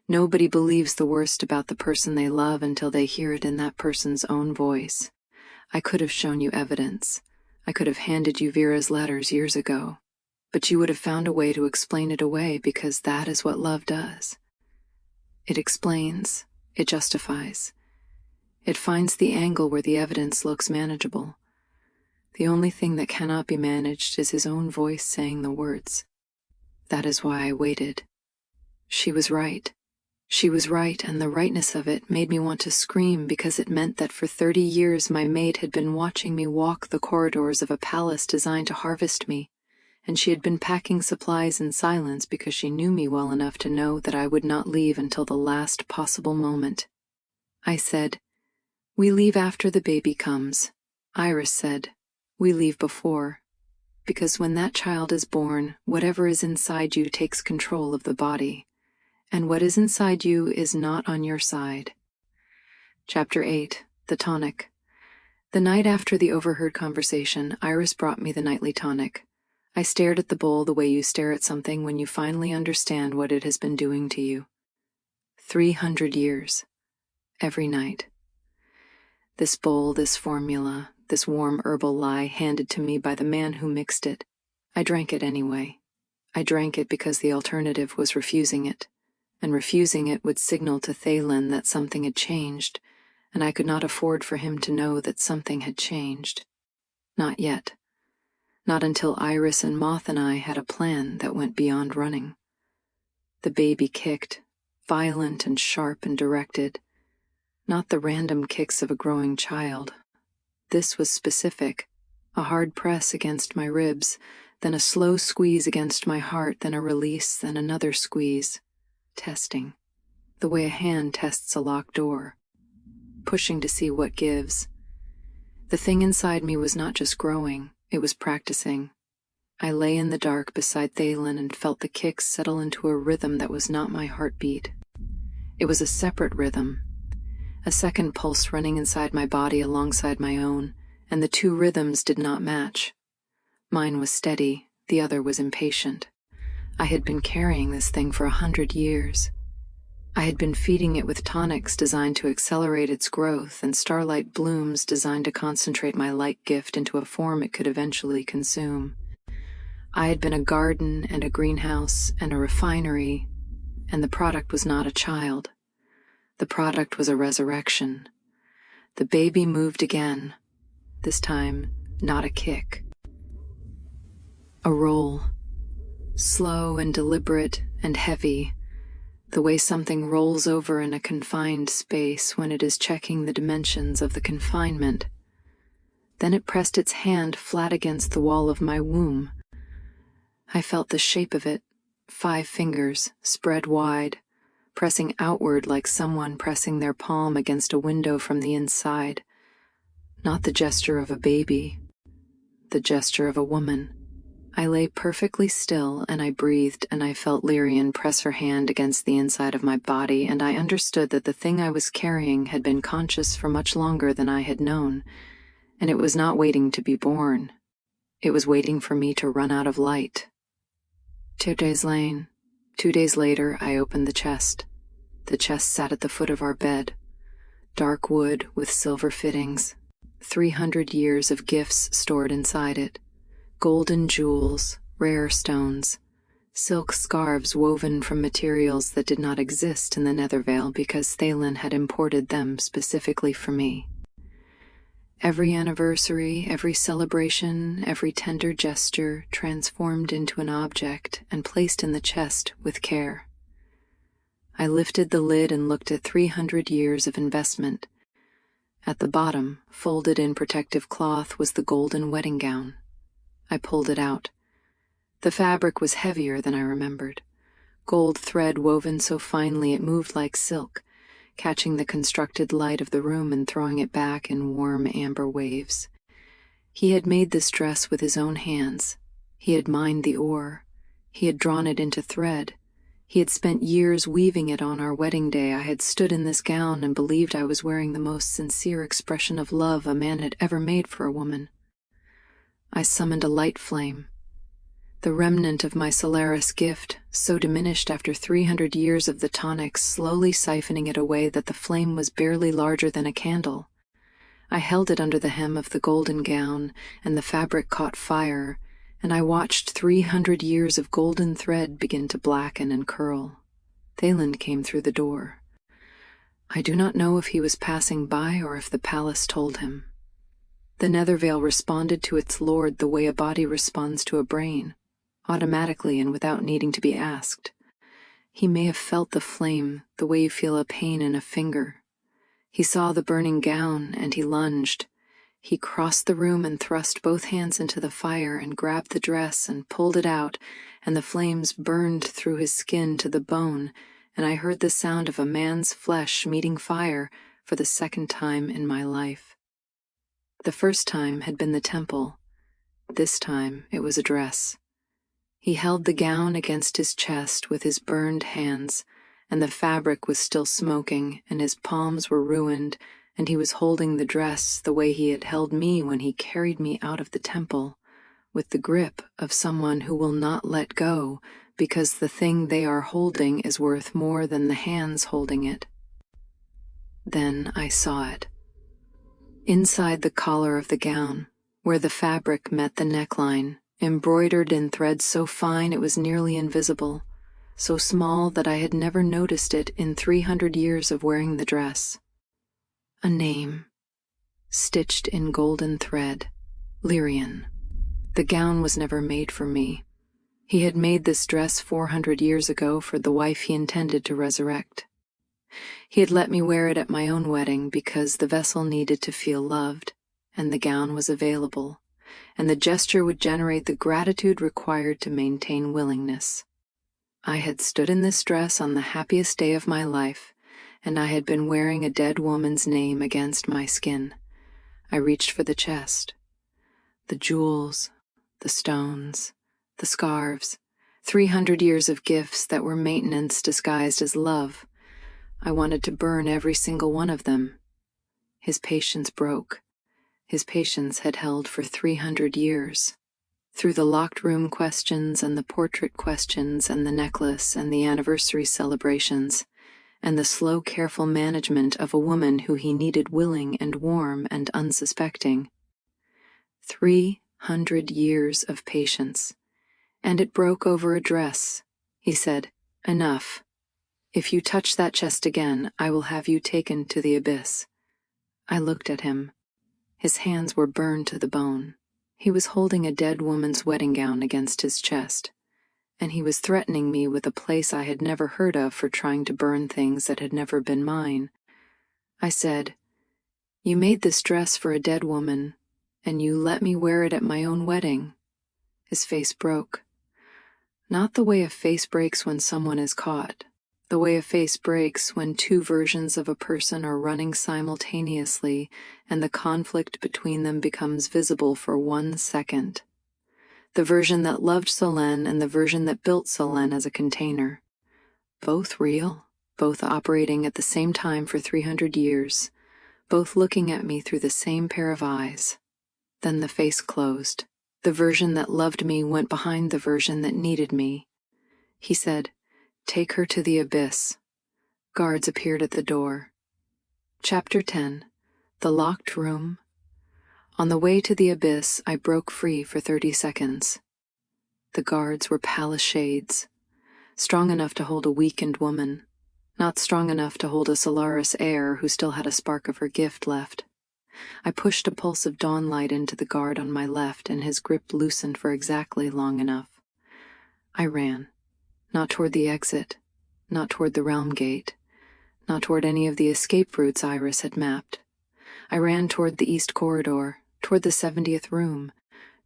Nobody believes the worst about the person they love until they hear it in that person's own voice. I could have shown you evidence. I could have handed you Vera's letters years ago. But you would have found a way to explain it away because that is what love does. It explains. It justifies. It finds the angle where the evidence looks manageable. The only thing that cannot be managed is his own voice saying the words. That is why I waited. She was right. She was right, and the rightness of it made me want to scream because it meant that for 30 years my maid had been watching me walk the corridors of a palace designed to harvest me, and she had been packing supplies in silence because she knew me well enough to know that I would not leave until the last possible moment. I said, "We leave after the baby comes." Iris said, "We leave before. Because when that child is born, whatever is inside you takes control of the body. And what is inside you is not on your side." Chapter 8. The Tonic. The night after the overheard conversation, Iris brought me the nightly tonic. I stared at the bowl the way you stare at something when you finally understand what it has been doing to you. 300 years. Every night. This bowl, this formula, this warm herbal lie handed to me by the man who mixed it. I drank it anyway. I drank it because the alternative was refusing it, and refusing it would signal to Thalen that something had changed, and I could not afford for him to know that something had changed. Not yet. Not until Iris and Moth and I had a plan that went beyond running. The baby kicked, violent and sharp and directed. Not the random kicks of a growing child. This was specific, a hard press against my ribs, then a slow squeeze against my heart, then a release, then another squeeze. Testing, the way a hand tests a locked door. Pushing to see what gives. The thing inside me was not just growing, it was practicing. I lay in the dark beside Thalen and felt the kicks settle into a rhythm that was not my heartbeat. It was a separate rhythm. A second pulse running inside my body alongside my own, and the two rhythms did not match. Mine was steady, the other was impatient. I had been carrying this thing for 100 years. I had been feeding it with tonics designed to accelerate its growth and starlight blooms designed to concentrate my light gift into a form it could eventually consume. I had been a garden and a greenhouse and a refinery, and the product was not a child. The product was a resurrection. The baby moved again, this time not a kick. A roll, slow and deliberate and heavy, the way something rolls over in a confined space when it is checking the dimensions of the confinement. Then it pressed its hand flat against the wall of my womb. I felt the shape of it, 5 fingers spread wide, pressing outward like someone pressing their palm against a window from the inside. Not the gesture of a baby, the gesture of a woman. I lay perfectly still, and I breathed, and I felt Lirien press her hand against the inside of my body, and I understood that the thing I was carrying had been conscious for much longer than I had known, and it was not waiting to be born. It was waiting for me to run out of light. 2 days later, I opened the chest. The chest sat at the foot of our bed. Dark wood with silver fittings. 300 years of gifts stored inside it. Golden jewels, rare stones, silk scarves woven from materials that did not exist in the Nethervale because Thalen had imported them specifically for me. Every anniversary, every celebration, every tender gesture transformed into an object and placed in the chest with care. I lifted the lid and looked at 300 years of investment. At the bottom, folded in protective cloth, was the golden wedding gown. I pulled it out. The fabric was heavier than I remembered. Gold thread woven so finely it moved like silk, catching the constructed light of the room and throwing it back in warm amber waves. He had made this dress with his own hands. He had mined the ore. He had drawn it into thread. He had spent years weaving it on our wedding day. I had stood in this gown and believed I was wearing the most sincere expression of love a man had ever made for a woman. I summoned a light flame. The remnant of my Solaris gift, so diminished after 300 years of the tonics, slowly siphoning it away that the flame was barely larger than a candle. I held it under the hem of the golden gown, and the fabric caught fire, and I watched 300 years of golden thread begin to blacken and curl. Thalen came through the door. I do not know if he was passing by or if the palace told him. The Nethervale responded to its lord the way a body responds to a brain, automatically and without needing to be asked. He may have felt the flame the way you feel a pain in a finger. He saw the burning gown, and he lunged. He crossed the room and thrust both hands into the fire and grabbed the dress and pulled it out, and the flames burned through his skin to the bone, and I heard the sound of a man's flesh meeting fire for the second time in my life. The first time had been the temple. This time it was a dress. He held the gown against his chest with his burned hands, and the fabric was still smoking, and his palms were ruined, and he was holding the dress the way he had held me when he carried me out of the temple, with the grip of someone who will not let go because the thing they are holding is worth more than the hands holding it. Then I saw it. Inside the collar of the gown, where the fabric met the neckline, embroidered in thread so fine it was nearly invisible, so small that I had never noticed it in 300 years of wearing the dress. A name, stitched in golden thread, Lirien. The gown was never made for me. He had made this dress 400 years ago for the wife he intended to resurrect. He had let me wear it at my own wedding because the vessel needed to feel loved, and the gown was available, and the gesture would generate the gratitude required to maintain willingness. I had stood in this dress on the happiest day of my life, and I had been wearing a dead woman's name against my skin. I reached for the chest. The jewels, the stones, the scarves, 300 years of gifts that were maintenance disguised as love. I wanted to burn every single one of them. His patience broke. His patience had held for 300 years. Through the locked room questions and the portrait questions and the necklace and the anniversary celebrations, and the slow, careful management of a woman who he needed willing and warm and unsuspecting. 300 years of patience. And it broke over a dress. He said, "Enough. If you touch that chest again, I will have you taken to the abyss." I looked at him. His hands were burned to the bone. He was holding a dead woman's wedding gown against his chest, and he was threatening me with a place I had never heard of for trying to burn things that had never been mine. I said, "You made this dress for a dead woman, and you let me wear it at my own wedding." His face broke. Not the way a face breaks when someone is caught. The way a face breaks when two versions of a person are running simultaneously and the conflict between them becomes visible for 1 second. The version that loved Solène and the version that built Solène as a container. Both real, both operating at the same time for 300 years, both looking at me through the same pair of eyes. Then the face closed. The version that loved me went behind the version that needed me. He said, "Take her to the abyss." Guards appeared at the door. Chapter 10. The Locked Room. On the way to the abyss, I broke free for 30 seconds. The guards were palace shades, strong enough to hold a weakened woman, not strong enough to hold a Solaris heir who still had a spark of her gift left. I pushed a pulse of dawn light into the guard on my left, and his grip loosened for exactly long enough. I ran. Not toward the exit, not toward the realm gate, not toward any of the escape routes Iris had mapped. I ran toward the east corridor, toward the 70th room,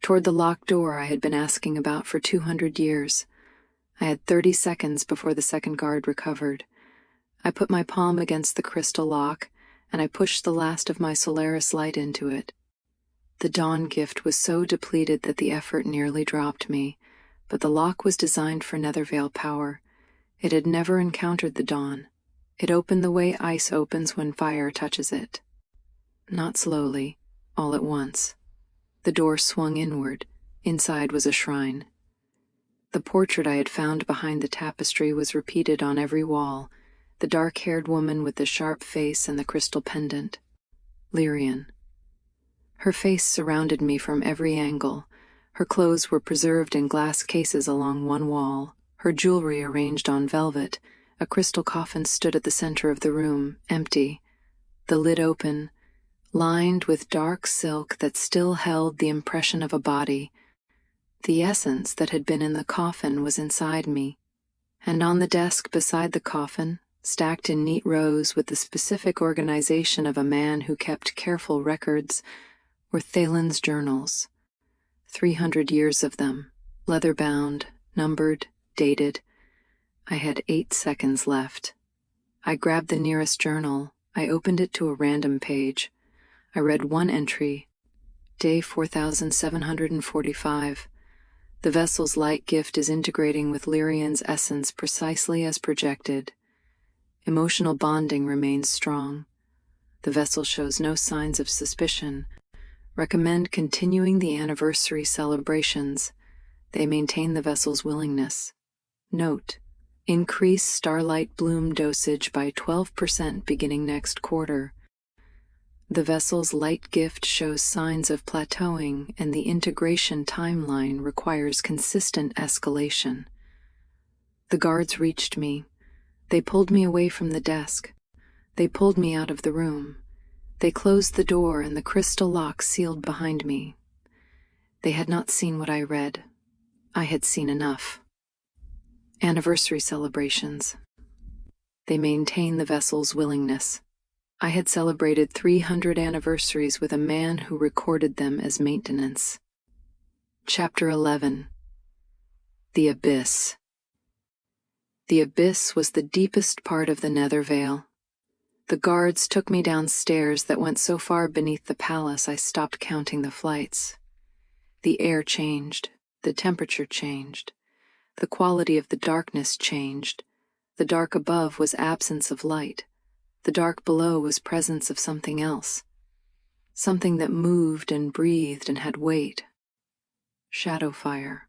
toward the locked door I had been asking about for 200 years. I had 30 seconds before the second guard recovered. I put my palm against the crystal lock, and I pushed the last of my Solaris light into it. The dawn gift was so depleted that the effort nearly dropped me, but the lock was designed for Nethervale power. It had never encountered the dawn. It opened the way ice opens when fire touches it. Not slowly, all at once. The door swung inward. Inside was a shrine. The portrait I had found behind the tapestry was repeated on every wall, the dark-haired woman with the sharp face and the crystal pendant. Lirien. Her face surrounded me from every angle. Her clothes were preserved in glass cases along one wall, her jewelry arranged on velvet. A crystal coffin stood at the center of the room, empty, the lid open, lined with dark silk that still held the impression of a body. The essence that had been in the coffin was inside me, and on the desk beside the coffin, stacked in neat rows with the specific organization of a man who kept careful records, were Thalen's journals. 300 years of them, leather-bound, numbered, dated. I had 8 seconds left. I grabbed the nearest journal. I opened it to a random page. I read one entry, day 4745. The vessel's light gift is integrating with Lirien's essence precisely as projected. Emotional bonding remains strong. The vessel shows no signs of suspicion. Recommend continuing the anniversary celebrations. They maintain the vessel's willingness. Note: increase starlight bloom dosage by 12% beginning next quarter. The vessel's light gift shows signs of plateauing, and the integration timeline requires consistent escalation. The guards reached me. They pulled me away from the desk. They pulled me out of the room. They closed the door and the crystal lock sealed behind me. They had not seen what I read. I had seen enough. Anniversary celebrations. They maintain the vessel's willingness. I had celebrated 300 anniversaries with a man who recorded them as maintenance. Chapter 11. The Abyss. The abyss was the deepest part of the Nethervale. The guards took me down stairs that went so far beneath the palace I stopped counting the flights. The air changed, the temperature changed, the quality of the darkness changed. The dark above was absence of light. The dark below was presence of something else, something that moved and breathed and had weight. Shadow fire.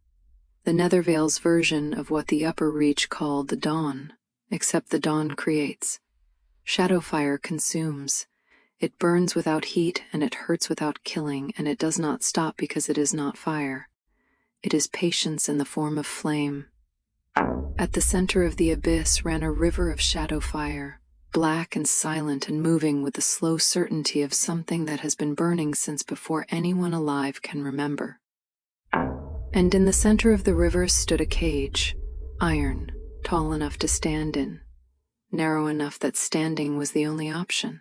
The Nethervale's version of what the upper reach called the dawn. except the dawn creates. Shadow fire consumes. It burns without heat, and it hurts without killing, and it does not stop because it is not fire. It is patience in the form of flame. At the center of the abyss ran a river of shadow fire, black and silent and moving with the slow certainty of something that has been burning since before anyone alive can remember. And in the center of the river stood a cage, iron, tall enough to stand in, narrow enough that standing was the only option.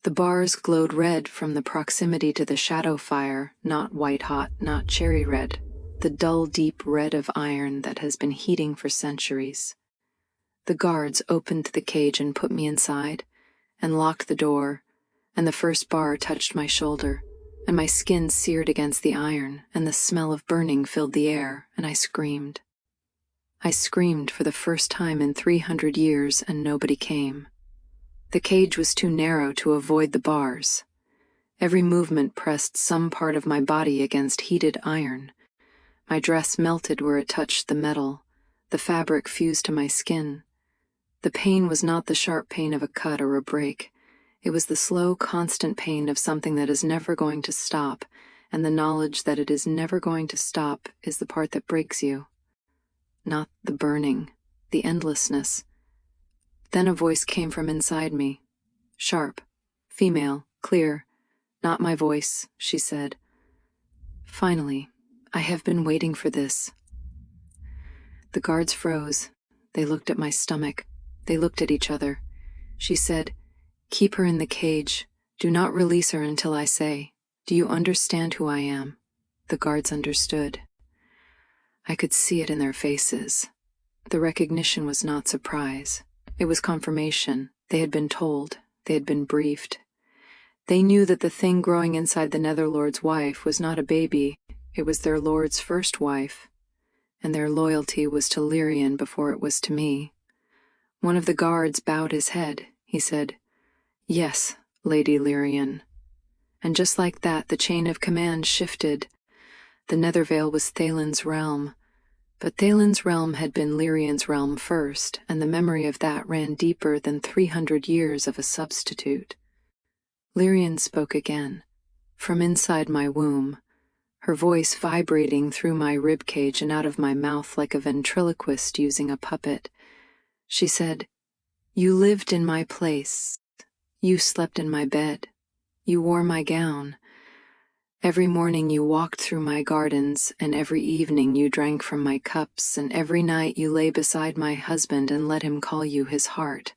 The bars glowed red from the proximity to the shadow fire, not white-hot, not cherry red, the dull, deep red of iron that has been heating for centuries. The guards opened the cage and put me inside, and locked the door, and the first bar touched my shoulder, and my skin seared against the iron, and the smell of burning filled the air, and I screamed. I screamed for the first time in 300 years, and nobody came. The cage was too narrow to avoid the bars. Every movement pressed some part of my body against heated iron. My dress melted where it touched the metal. The fabric fused to my skin. The pain was not the sharp pain of a cut or a break. It was the slow, constant pain of something that is never going to stop, and the knowledge that it is never going to stop is the part that breaks you. Not the burning, the endlessness. Then a voice came from inside me. Sharp, female, clear. Not my voice, she said. Finally, I have been waiting for this. The guards froze. They looked at my stomach. They looked at each other. She said, "Keep her in the cage. Do not release her until I say. Do you understand who I am?" The guards understood. I could see it in their faces. The recognition was not surprise. It was confirmation. They had been told. They had been briefed. They knew that the thing growing inside the Netherlord's wife was not a baby. It was their lord's first wife, and their loyalty was to Lirien before it was to me. One of the guards bowed his head. He said, "Yes, Lady Lirien." And just like that, the chain of command shifted. The Nethervale was Thalin's realm, but Thalin's realm had been Lirien's realm first, and the memory of that ran deeper than 300 years of a substitute. Lirien spoke again, from inside my womb, her voice vibrating through my ribcage and out of my mouth like a ventriloquist using a puppet. She said, "You lived in my place. You slept in my bed. You wore my gown. Every morning you walked through my gardens, and every evening you drank from my cups, and every night you lay beside my husband and let him call you his heart."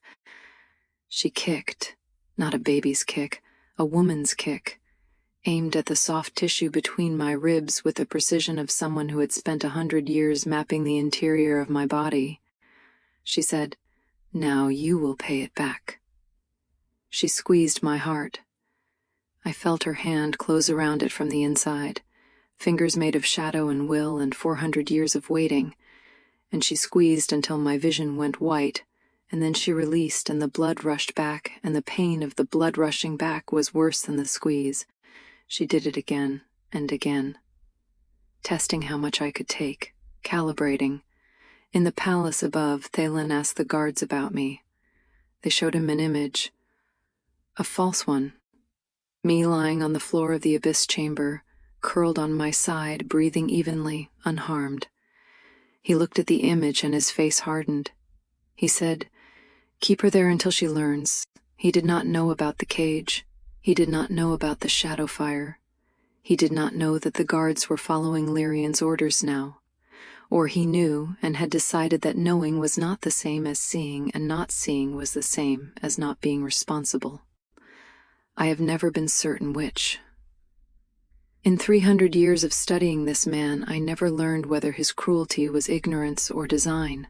She kicked, not a baby's kick, a woman's kick, aimed at the soft tissue between my ribs with the precision of someone who had spent 100 years mapping the interior of my body. She said, "Now you will pay it back." She squeezed my heart. I felt her hand close around it from the inside, fingers made of shadow and will and 400 years of waiting, and she squeezed until my vision went white, and then she released and the blood rushed back, and the pain of the blood rushing back was worse than the squeeze. She did it again and again, testing how much I could take, calibrating. In the palace above, Thalin asked the guards about me. They showed him an image, a false one. Me lying on the floor of the abyss chamber, curled on my side, breathing evenly, unharmed. He looked at the image and his face hardened. He said, "Keep her there until she learns." He did not know about the cage. He did not know about the shadow fire. He did not know that the guards were following Lirien's orders now. Or he knew and had decided that knowing was not the same as seeing, and not seeing was the same as not being responsible. I have never been certain which. In 300 years of studying this man, I never learned whether his cruelty was ignorance or design.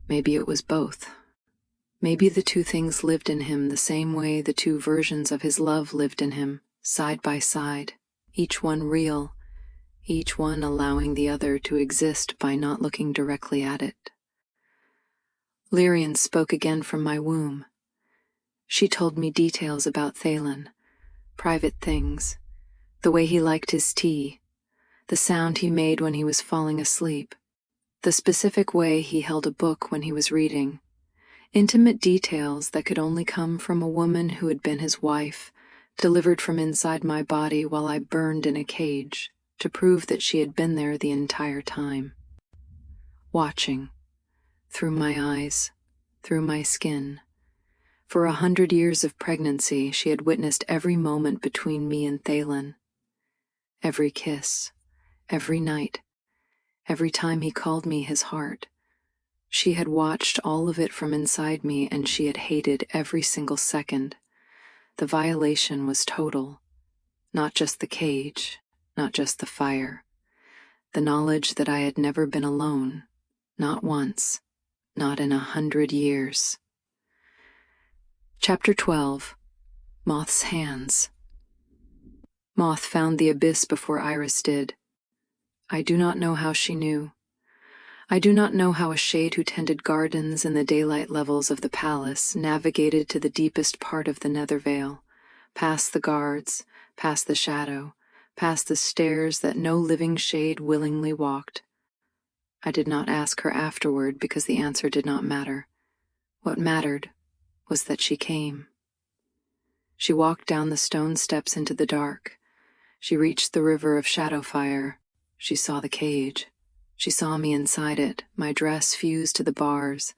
Maybe it was both. Maybe the two things lived in him the same way the two versions of his love lived in him, side by side, each one real, each one allowing the other to exist by not looking directly at it. Lirien spoke again from my womb. She told me details about Thalin, private things, the way he liked his tea, the sound he made when he was falling asleep, the specific way he held a book when he was reading, Intimate details that could only come from a woman who had been his wife, delivered from inside my body while I burned in a cage, to prove that she had been there the entire time. Watching, through my eyes, through my skin. For 100 years of pregnancy, she had witnessed every moment between me and Thalen. Every kiss, every night, every time he called me his heart. She had watched all of it from inside me, and she had hated every single second. The violation was total. Not just the cage, not just the fire. The knowledge that I had never been alone, not once, not in 100 years. Chapter 12. Moth's Hands. Moth found the abyss before Iris did. I do not know how she knew. I do not know how a shade who tended gardens in the daylight levels of the palace navigated to the deepest part of the Nethervale, past the guards, past the shadow, past the stairs that no living shade willingly walked. I did not ask her afterward because the answer did not matter. What mattered was that she came. She walked down the stone steps into the dark. She reached the river of Shadowfire. She saw the cage. She saw me inside it, my dress fused to the bars,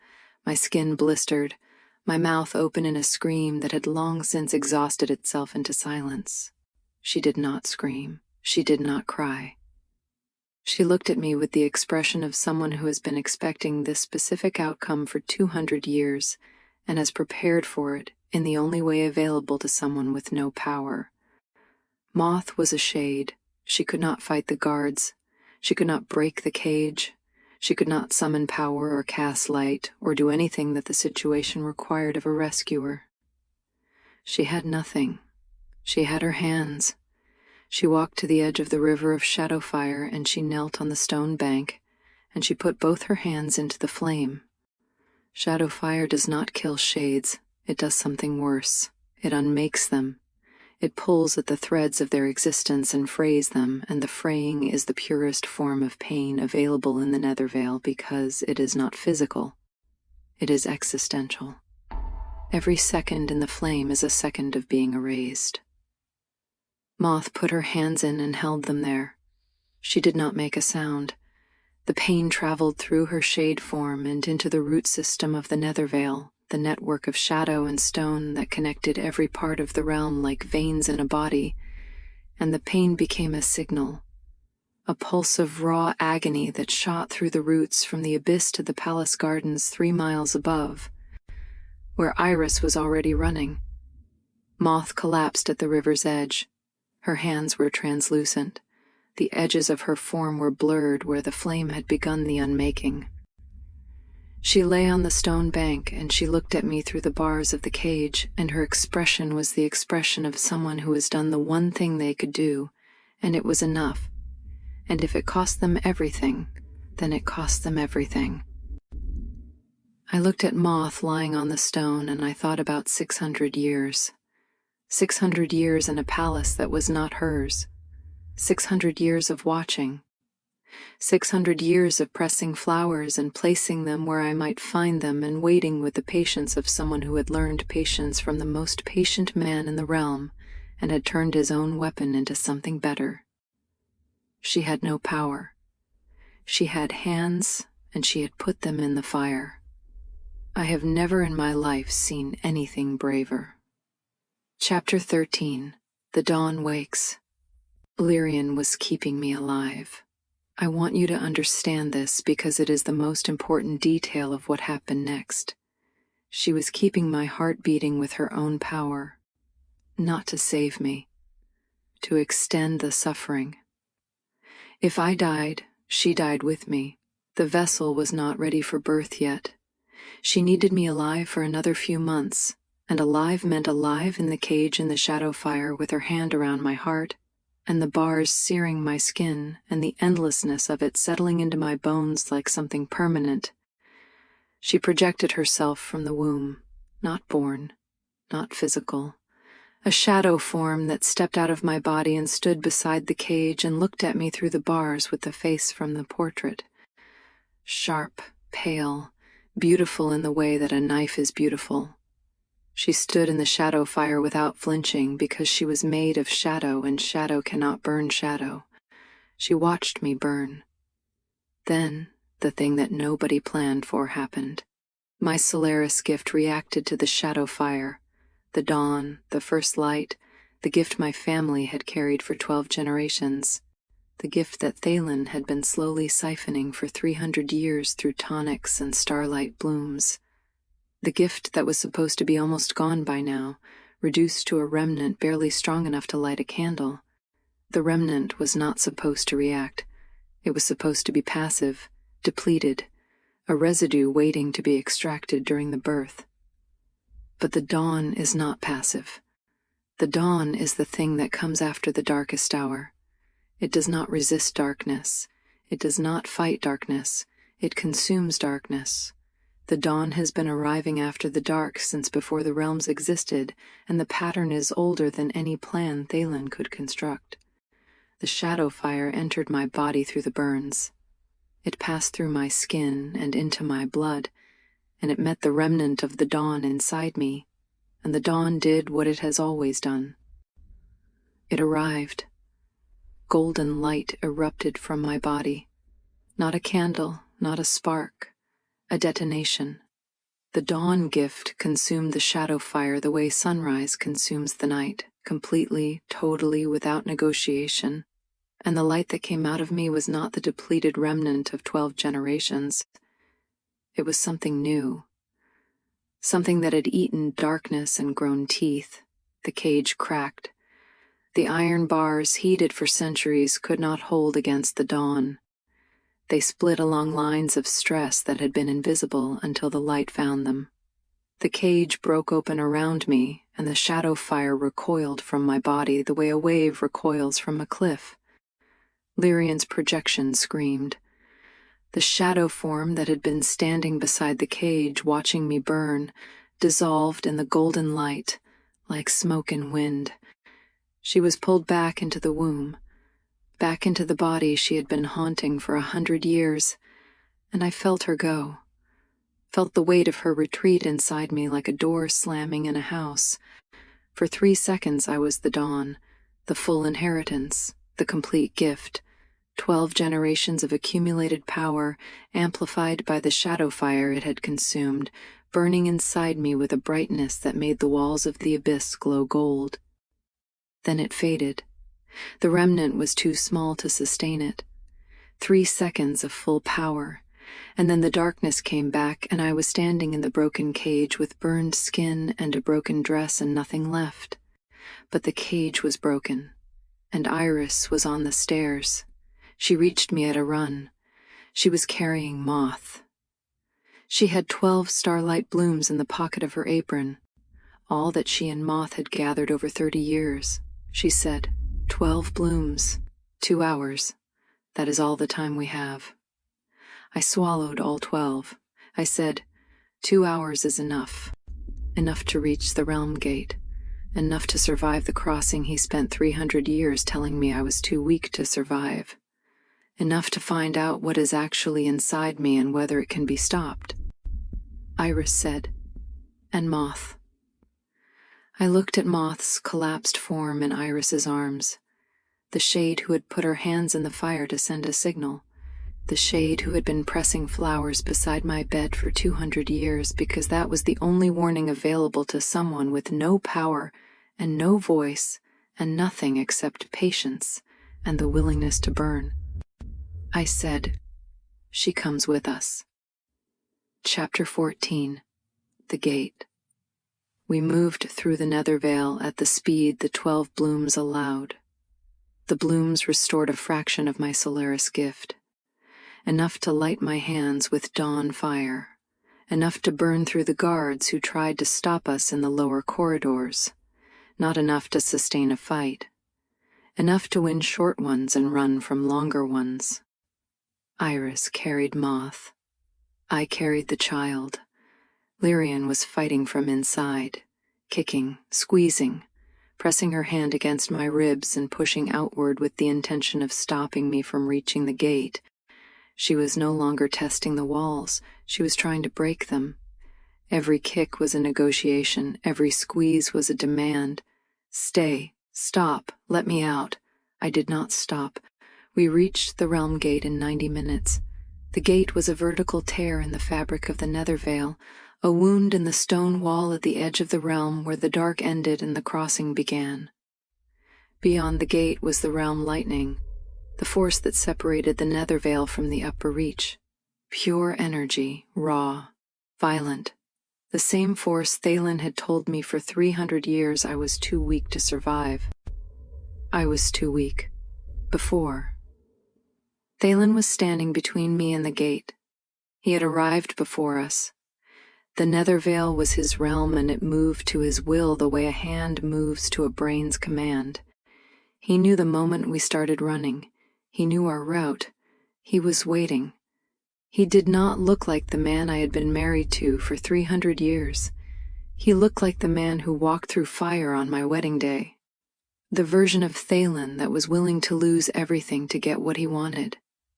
my skin blistered, my mouth open in a scream that had long since exhausted itself into silence. She did not scream. She did not cry. She looked at me with the expression of someone who has been expecting this specific outcome for 200 years and has prepared for it in the only way available to someone with no power. Moth was a shade. She could not fight the guards. She could not break the cage. She could not summon power or cast light or do anything that the situation required of a rescuer. She had nothing. She had her hands. She walked to the edge of the river of Shadowfire, and she knelt on the stone bank, and she put both her hands into the flame. Shadowfire does not kill shades. It does something worse. It unmakes them. It pulls at the threads of their existence and frays them, and the fraying is the purest form of pain available in the Nethervale because it is not physical. It is existential. Every second in the flame is a second of being erased. Moth put her hands in and held them there. She did not make a sound. The pain traveled through her shade form and into the root system of the Nethervale, the network of shadow and stone that connected every part of the realm like veins in a body, and the pain became a signal, a pulse of raw agony that shot through the roots from the abyss to the palace gardens 3 miles above, where Iris was already running. Moth collapsed at the river's edge. Her hands were translucent. The edges of her form were blurred where the flame had begun the unmaking. She lay on the stone bank, and she looked at me through the bars of the cage, and her expression was the expression of someone who has done the one thing they could do, and it was enough. And if it cost them everything, then it cost them everything. I looked at Moth lying on the stone, and I thought about 600 years. 600 years in a palace that was not hers. 600 years of watching. 600 years of pressing flowers and placing them where I might find them and waiting with the patience of someone who had learned patience from the most patient man in the realm and had turned his own weapon into something better. She had no power. She had hands, and she had put them in the fire. I have never in my life seen anything braver. Chapter 13. The Dawn Wakes. Lirien was keeping me alive. I want you to understand this because it is the most important detail of what happened next. She was keeping my heart beating with her own power, not to save me, to extend the suffering. If I died, she died with me. The vessel was not ready for birth yet. She needed me alive for another few months, and alive meant alive in the cage in the Shadowfire with her hand around my heart, and the bars searing my skin, and the endlessness of it settling into my bones like something permanent. She projected herself from the womb, not born, not physical, a shadow form that stepped out of my body and stood beside the cage and looked at me through the bars with the face from the portrait. Sharp, pale, beautiful in the way that a knife is beautiful. She stood in the shadow fire without flinching because she was made of shadow and shadow cannot burn shadow. She watched me burn. Then, the thing that nobody planned for happened. My Solaris gift reacted to the shadow fire, the dawn, the first light, the gift my family had carried for 12 generations, the gift that Thalen had been slowly siphoning for 300 years through tonics and starlight blooms, the gift that was supposed to be almost gone by now, reduced to a remnant barely strong enough to light a candle. The remnant was not supposed to react. It was supposed to be passive, depleted, a residue waiting to be extracted during the birth. But the dawn is not passive. The dawn is the thing that comes after the darkest hour. It does not resist darkness. It does not fight darkness. It consumes darkness. The dawn has been arriving after the dark since before the realms existed, and the pattern is older than any plan Thalen could construct. The shadow fire entered my body through the burns. It passed through my skin and into my blood, and it met the remnant of the dawn inside me, and the dawn did what it has always done. It arrived. Golden light erupted from my body. Not a candle, not a spark, a detonation. The dawn gift consumed the shadow fire the way sunrise consumes the night, completely, totally, without negotiation. And the light that came out of me was not the depleted remnant of 12 generations. It was something new. Something that had eaten darkness and grown teeth. The cage cracked. The iron bars, heated for centuries, could not hold against the dawn. They split along lines of stress that had been invisible until the light found them. The cage broke open around me, and the shadow fire recoiled from my body the way a wave recoils from a cliff. Lirien's projection screamed. The shadow form that had been standing beside the cage watching me burn dissolved in the golden light, like smoke and wind. She was pulled back into the womb, back into the body she had been haunting for 100 years, and I felt her go, felt the weight of her retreat inside me like a door slamming in a house. For 3 seconds I was the dawn, the full inheritance, the complete gift, 12 generations of accumulated power, amplified by the shadow fire it had consumed, burning inside me with a brightness that made the walls of the abyss glow gold. Then it faded. The remnant was too small to sustain it. 3 seconds of full power, and then the darkness came back and I was standing in the broken cage with burned skin and a broken dress and nothing left. But the cage was broken, and Iris was on the stairs. She reached me at a run. She was carrying Moth. She had 12 starlight blooms in the pocket of her apron, all that she and Moth had gathered over 30 years. She said, 12 blooms, 2 hours. That is all the time we have. I swallowed all 12. I said, 2 hours is enough. Enough to reach the realm gate. Enough to survive the crossing he spent 300 years telling me I was too weak to survive. Enough to find out what is actually inside me and whether it can be stopped. Iris said, and Moth. I looked at Moth's collapsed form in Iris's arms. The shade who had put her hands in the fire to send a signal. The shade who had been pressing flowers beside my bed for 200 years because that was the only warning available to someone with no power and no voice and nothing except patience and the willingness to burn. I said, she comes with us. Chapter 14. The Gate. We moved through the nether veil at the speed the 12 blooms allowed. The blooms restored a fraction of my Solaris gift. Enough to light my hands with dawn fire. Enough to burn through the guards who tried to stop us in the lower corridors. Not enough to sustain a fight. Enough to win short ones and run from longer ones. Iris carried Moth. I carried the child. Lirien was fighting from inside, kicking, squeezing, pressing her hand against my ribs and pushing outward with the intention of stopping me from reaching the gate. She was no longer testing the walls. She was trying to break them. Every kick was a negotiation, every squeeze was a demand. Stay, stop, let me out. I did not stop. We reached the realm gate in 90 minutes. The gate was a vertical tear in the fabric of the nether veil, a wound in the stone wall at the edge of the realm where the dark ended and the crossing began. Beyond the gate was the realm lightning, the force that separated the nether veil from the upper reach. Pure energy, raw, violent. The same force Thalen had told me for 300 years I was too weak to survive. I was too weak. Before. Thalen was standing between me and the gate. He had arrived before us. The nether veil was his realm, and it moved to his will the way a hand moves to a brain's command. He knew the moment we started running. He knew our route. He was waiting. He did not look like the man I had been married to for 300 years. He looked like the man who walked through fire on my wedding day. The version of Thalen that was willing to lose everything to get what he wanted.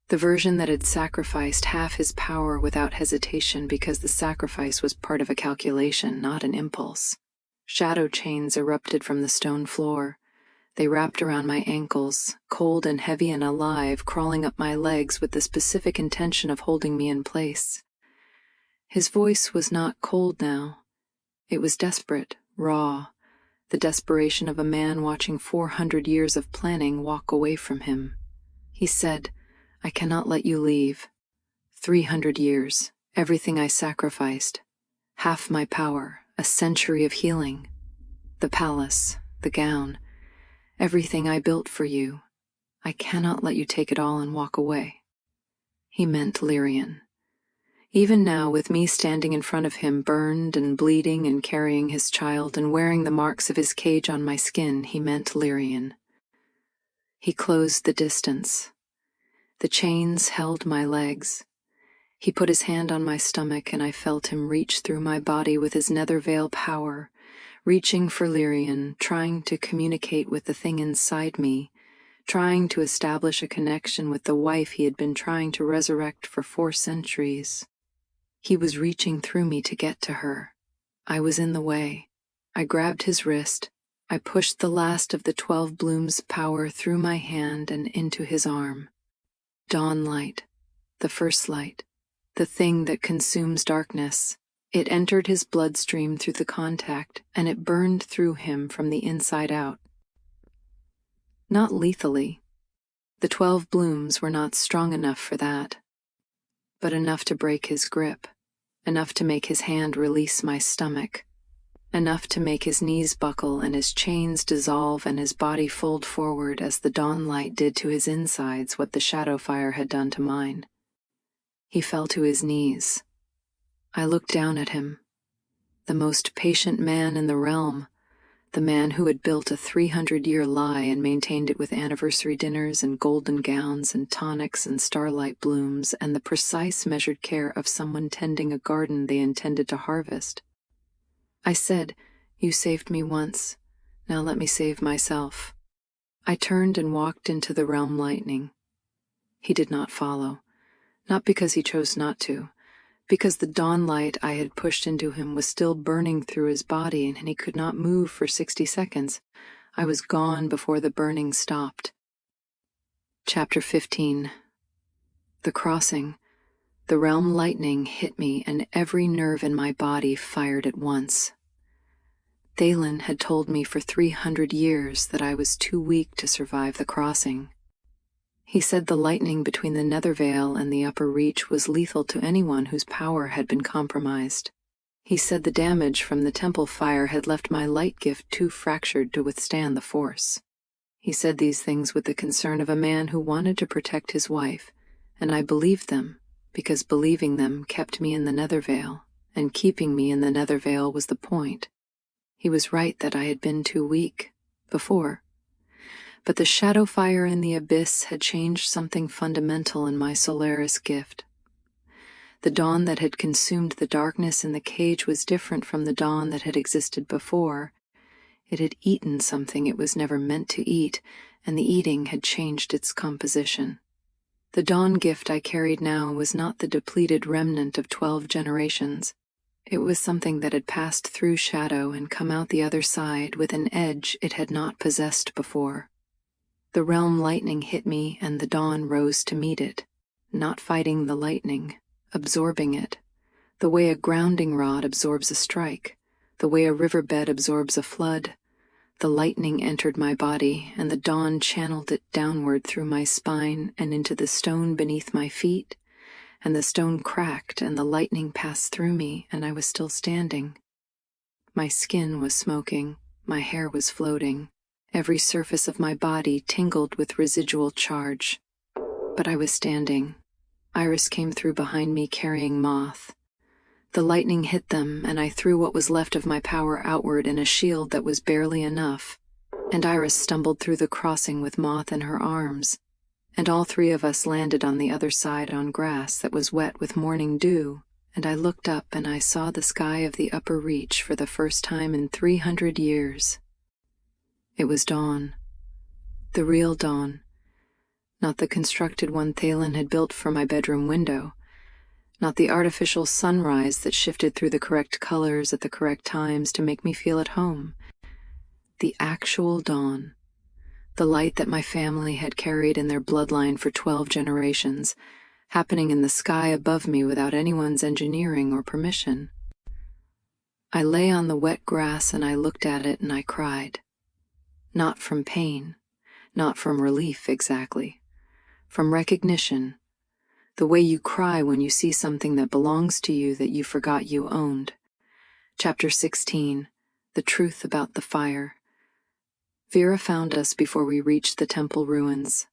The version that had sacrificed half his power without hesitation because the sacrifice was part of a calculation, not an impulse. Shadow chains erupted from the stone floor. They wrapped around my ankles, cold and heavy and alive, crawling up my legs with the specific intention of holding me in place. His voice was not cold now. It was desperate, raw, the desperation of a man watching 400 years of planning walk away from him. He said, "I cannot let you leave. 300 years, everything I sacrificed, half my power, a century of healing, the palace, the gown, everything I built for you. I cannot let you take it all and walk away." He meant Lirien. Even now, with me standing in front of him, burned and bleeding and carrying his child and wearing the marks of his cage on my skin, he meant Lirien. He closed the distance. The chains held my legs. He put his hand on my stomach, and I felt him reach through my body with his nether veil power, reaching for Lirien, trying to communicate with the thing inside me, trying to establish a connection with the wife he had been trying to resurrect for 4 centuries. He was reaching through me to get to her. I was in the way. I grabbed his wrist. I pushed the last of the 12 blooms' power through my hand and into his arm. Dawn light, the first light, the thing that consumes darkness. It entered his bloodstream through the contact, and it burned through him from the inside out. Not lethally. The 12 blooms were not strong enough for that, but enough to break his grip, enough to make his hand release my stomach, enough to make his knees buckle and his chains dissolve and his body fold forward as the dawn light did to his insides what the shadow fire had done to mine. He fell to his knees. I looked down at him. The most patient man in the realm, the man who had built a 300-year lie and maintained it with anniversary dinners and golden gowns and tonics and starlight blooms and the precise measured care of someone tending a garden they intended to harvest. I said, "You saved me once. Now let me save myself." I turned and walked into the realm lightning. He did not follow, not because he chose not to, because the dawn light I had pushed into him was still burning through his body and he could not move for 60 seconds. I was gone before the burning stopped. Chapter 15. The crossing. The realm lightning hit me and every nerve in my body fired at once. Thalen had told me for 300 years that I was too weak to survive the crossing. He said the lightning between the nether veil and the upper reach was lethal to anyone whose power had been compromised. He said the damage from the temple fire had left my light gift too fractured to withstand the force. He said these things with the concern of a man who wanted to protect his wife, and I believed them, because believing them kept me in the nether veil, and keeping me in the nether veil was the point. He was right that I had been too weak, before. But the shadow fire in the abyss had changed something fundamental in my Solaris gift. The dawn that had consumed the darkness in the cage was different from the dawn that had existed before. It had eaten something it was never meant to eat, and the eating had changed its composition. The dawn gift I carried now was not the depleted remnant of 12 generations. It was something that had passed through shadow and come out the other side with an edge it had not possessed before. The realm lightning hit me, and the dawn rose to meet it, not fighting the lightning, absorbing it, the way a grounding rod absorbs a strike, the way a riverbed absorbs a flood. The lightning entered my body, and the dawn channeled it downward through my spine and into the stone beneath my feet, and the stone cracked, and the lightning passed through me, and I was still standing. My skin was smoking, my hair was floating, every surface of my body tingled with residual charge. But I was standing. Iris came through behind me carrying Moth. The lightning hit them, and I threw what was left of my power outward in a shield that was barely enough, and Iris stumbled through the crossing with Moth in her arms, and all three of us landed on the other side on grass that was wet with morning dew, and I looked up and I saw the sky of the upper reach for the first time in 300 years. It was dawn. The real dawn. Not the constructed one Thalen had built for my bedroom window. Not the artificial sunrise that shifted through the correct colors at the correct times to make me feel at home. The actual dawn. The light that my family had carried in their bloodline for 12 generations, happening in the sky above me without anyone's engineering or permission. I lay on the wet grass and I looked at it and I cried. Not from pain, not from relief exactly, from recognition. The way you cry when you see something that belongs to you that you forgot you owned. Chapter 16, The Truth About the Fire. Vera found us before we reached the temple ruins.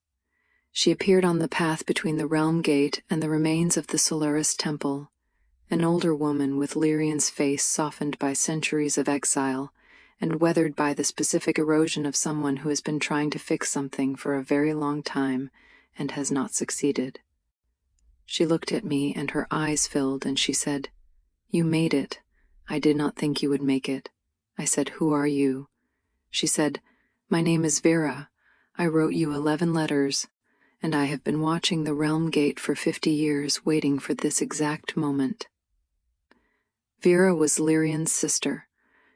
She appeared on the path between the realm gate and the remains of the Solaris temple, an older woman with Lirien's face softened by centuries of exile and weathered by the specific erosion of someone who has been trying to fix something for a very long time and has not succeeded. She looked at me and her eyes filled and she said, "You made it. I did not think you would make it." I said, "Who are you?" She said, "My name is Vera. I wrote you 11 letters, and I have been watching the realm gate for 50 years waiting for this exact moment." Vera was Lirien's sister.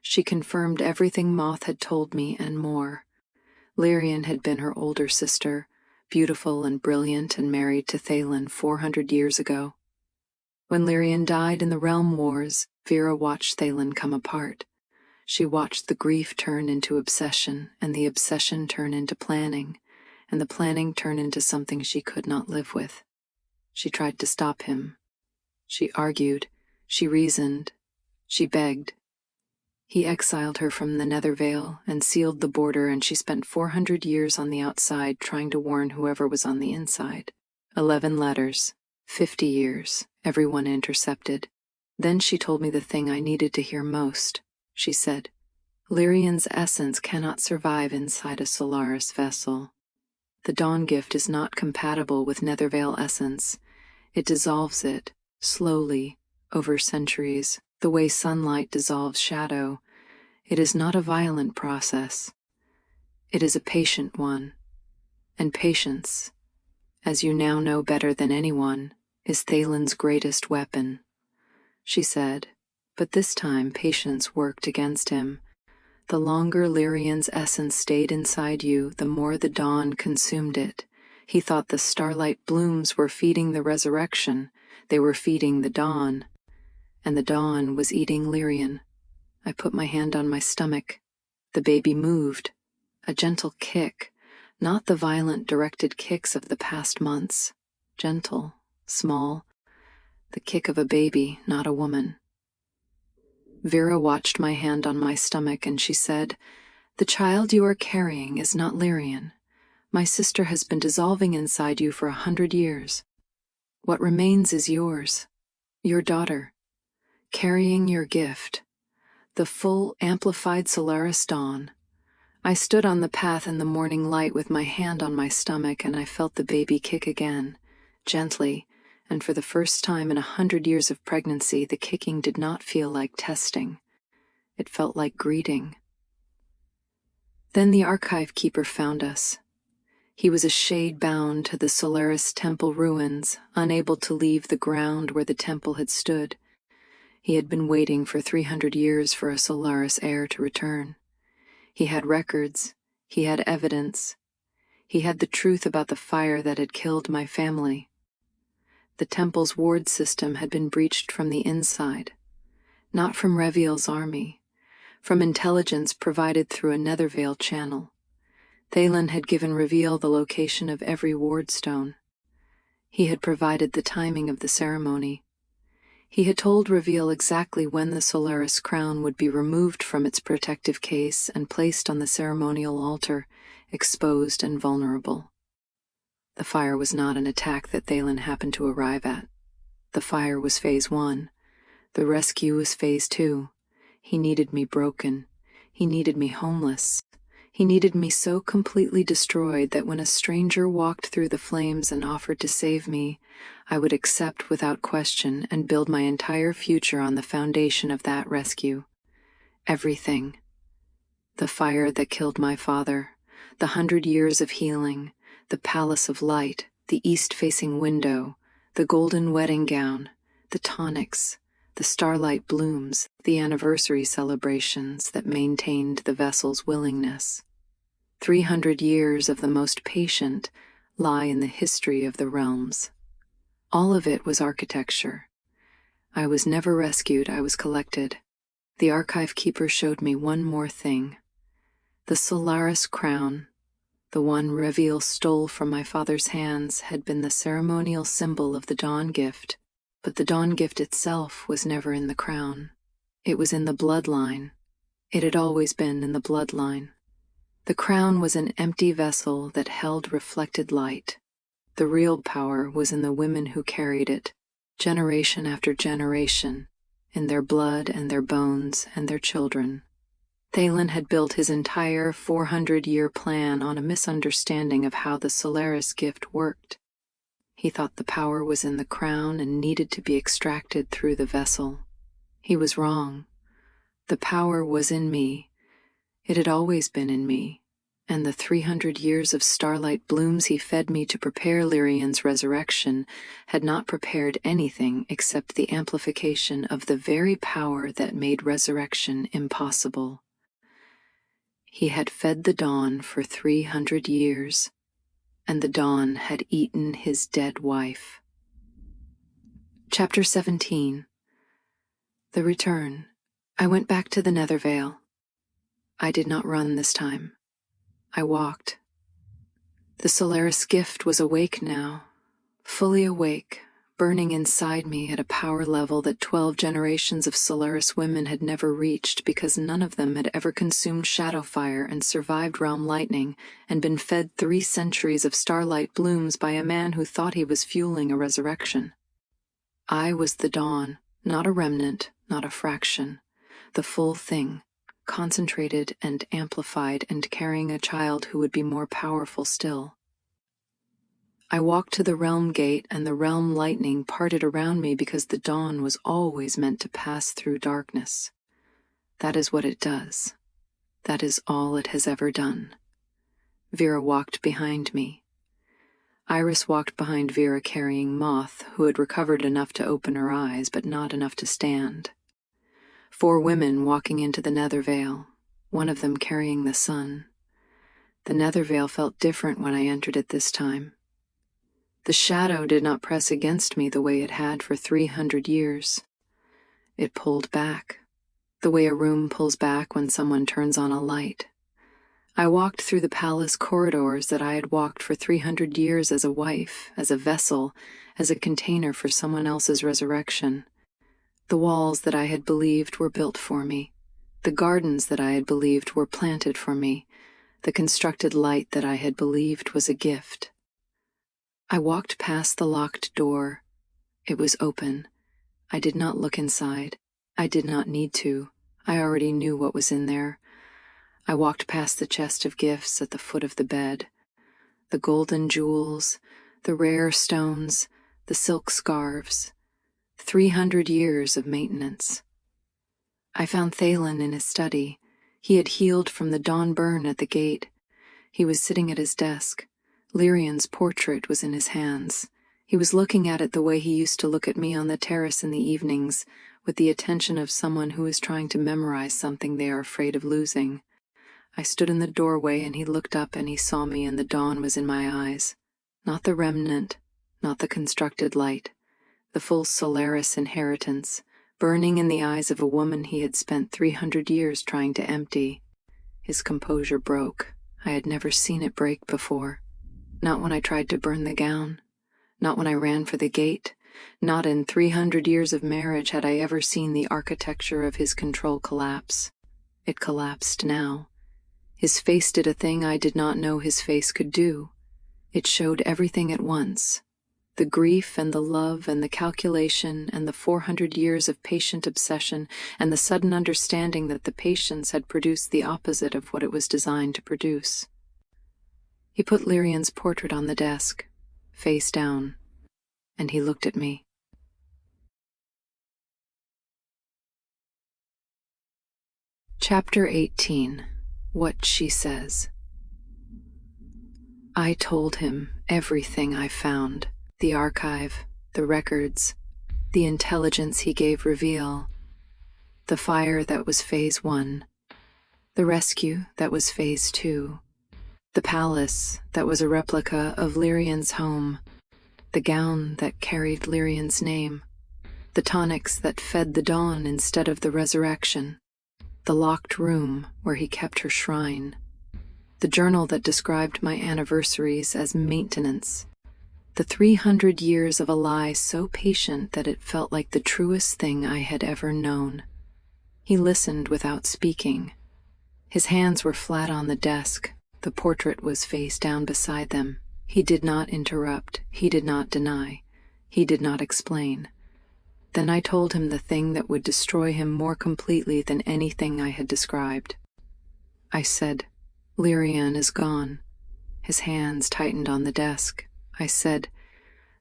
She confirmed everything Moth had told me and more. Lirien had been her older sister, beautiful and brilliant and married to Thalen 400 years ago. When Lirien died in the realm wars, Vera watched Thalen come apart. She watched the grief turn into obsession, and the obsession turn into planning, and the planning turn into something she could not live with. She tried to stop him. She argued, she reasoned, she begged. He exiled her from the Nethervale and sealed the border, and she spent 400 years on the outside trying to warn whoever was on the inside. 11 letters, 50 years, everyone intercepted. Then she told me the thing I needed to hear most. She said, "Lirien's essence cannot survive inside a Solaris vessel. The dawn gift is not compatible with Nethervale essence. It dissolves it, slowly, over centuries, the way sunlight dissolves shadow. It is not a violent process. It is a patient one. And patience, as you now know better than anyone, is Thalen's greatest weapon." She said, but this time patience worked against him. The longer Lirien's essence stayed inside you, the more the dawn consumed it. He thought the starlight blooms were feeding the resurrection. They were feeding the dawn. And the dawn was eating Lirien. I put my hand on my stomach. The baby moved. A gentle kick, not the violent directed kicks of the past months. Gentle, small. The kick of a baby, not a woman. Vera watched my hand on my stomach and she said, "The child you are carrying is not Lirien. My sister has been dissolving inside you for 100 years. What remains is yours, your daughter, carrying your gift, the full, amplified Solaris dawn." I stood on the path in the morning light with my hand on my stomach, and I felt the baby kick again, gently, and for the first time in 100 years of pregnancy, the kicking did not feel like testing. It felt like greeting. Then the archive keeper found us. He was a shade bound to the Solaris temple ruins, unable to leave the ground where the temple had stood. He had been waiting for 300 years for a Solaris heir to return. He had records. He had evidence. He had the truth about the fire that had killed my family. The temple's ward system had been breached from the inside, not from Reviel's army, from intelligence provided through a Nethervale channel. Thalen had given Reviel the location of every ward stone. He had provided the timing of the ceremony. He had told Reviel exactly when the Solaris crown would be removed from its protective case and placed on the ceremonial altar, exposed and vulnerable. The fire was not an attack that Thalen happened to arrive at. The fire was phase 1. The rescue was phase 2. He needed me broken. He needed me homeless. He needed me so completely destroyed that when a stranger walked through the flames and offered to save me, I would accept without question and build my entire future on the foundation of that rescue. Everything. The fire that killed my father, the 100 years of healing, the palace of light, the east-facing window, the golden wedding gown, the tonics, the starlight blooms, the anniversary celebrations that maintained the vessel's willingness. 300 years of the most patient lie in the history of the realms. All of it was architecture. I was never rescued, I was collected. The archive keeper showed me one more thing. The Solaris crown, the one Reviel stole from my father's hands, had been the ceremonial symbol of the Dawn gift, but the Dawn gift itself was never in the crown. It was in the bloodline. It had always been in the bloodline. The crown was an empty vessel that held reflected light. The real power was in the women who carried it, generation after generation, in their blood and their bones and their children. Thalen had built his entire 400-year plan on a misunderstanding of how the Solaris gift worked. He thought the power was in the crown and needed to be extracted through the vessel. He was wrong. The power was in me. It had always been in me, and the 300 years of starlight blooms he fed me to prepare Lirien's resurrection had not prepared anything except the amplification of the very power that made resurrection impossible. He had fed the dawn for 300 years, and the dawn had eaten his dead wife. Chapter 17. The Return. I went back to the Nethervale. I did not run this time. I walked. The Solaris gift was awake now, fully awake, burning inside me at a power level that 12 generations of Solaris women had never reached because none of them had ever consumed shadow fire and survived realm lightning and been fed 3 centuries of starlight blooms by a man who thought he was fueling a resurrection. I was the dawn, not a remnant, not a fraction, the full thing, concentrated and amplified and carrying a child who would be more powerful still. I walked to the realm gate and the realm lightning parted around me because the dawn was always meant to pass through darkness. That is what it does. That is all it has ever done. Vera walked behind me. Iris walked behind Vera carrying Moth, who had recovered enough to open her eyes but not enough to stand. 4 women walking into the Nethervale, one of them carrying the sun. The Nethervale felt different when I entered it this time. The shadow did not press against me the way it had for 300 years. It pulled back, the way a room pulls back when someone turns on a light. I walked through the palace corridors that I had walked for 300 years as a wife, as a vessel, as a container for someone else's resurrection. The walls that I had believed were built for me, the gardens that I had believed were planted for me, the constructed light that I had believed was a gift. I walked past the locked door. It was open. I did not look inside. I did not need to. I already knew what was in there. I walked past the chest of gifts at the foot of the bed. The golden jewels, the rare stones, the silk scarves. 300 years of maintenance. I found Thalen in his study. He had healed from the dawn burn at the gate. He was sitting at his desk. Lirien's portrait was in his hands. He was looking at it the way he used to look at me on the terrace in the evenings, with the attention of someone who is trying to memorize something they are afraid of losing. I stood in the doorway and he looked up and he saw me, and the dawn was in my eyes. Not the remnant, not the constructed light, the full Solaris inheritance, burning in the eyes of a woman he had spent 300 years trying to empty. His composure broke. I had never seen it break before. Not when I tried to burn the gown. Not when I ran for the gate. Not in 300 years of marriage had I ever seen the architecture of his control collapse. It collapsed now. His face did a thing I did not know his face could do. It showed everything at once. The grief and the love and the calculation and the 400 years of patient obsession and the sudden understanding that the patience had produced the opposite of what it was designed to produce. He put Lirien's portrait on the desk, face down, and he looked at me. Chapter 18. What She Says. I told him everything I found. The archive, the records, the intelligence he gave reveal, the fire that was phase 1, the rescue that was phase 2, the palace that was a replica of Lirien's home, the gown that carried Lirien's name, the tonics that fed the dawn instead of the resurrection, the locked room where he kept her shrine, the journal that described my anniversaries as maintenance, the 300 years of a lie so patient that it felt like the truest thing I had ever known. He listened without speaking. His hands were flat on the desk. The portrait was face down beside them. He did not interrupt. He did not deny. He did not explain. Then I told him the thing that would destroy him more completely than anything I had described. I said, "Lirien is gone." His hands tightened on the desk. I said,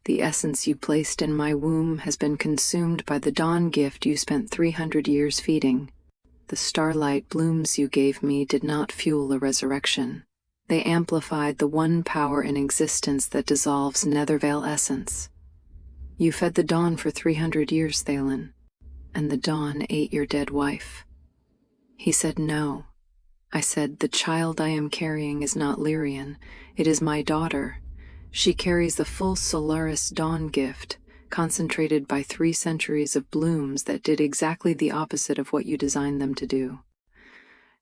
"The essence you placed in my womb has been consumed by the dawn gift you spent 300 years feeding. The starlight blooms you gave me did not fuel a resurrection. They amplified the one power in existence that dissolves Nethervale essence. You fed the dawn for 300 years, Thalen, and the dawn ate your dead wife." He said, "No." I said, "The child I am carrying is not Lirien. It is my daughter. She carries the full Solaris dawn gift, concentrated by 3 centuries of blooms that did exactly the opposite of what you designed them to do.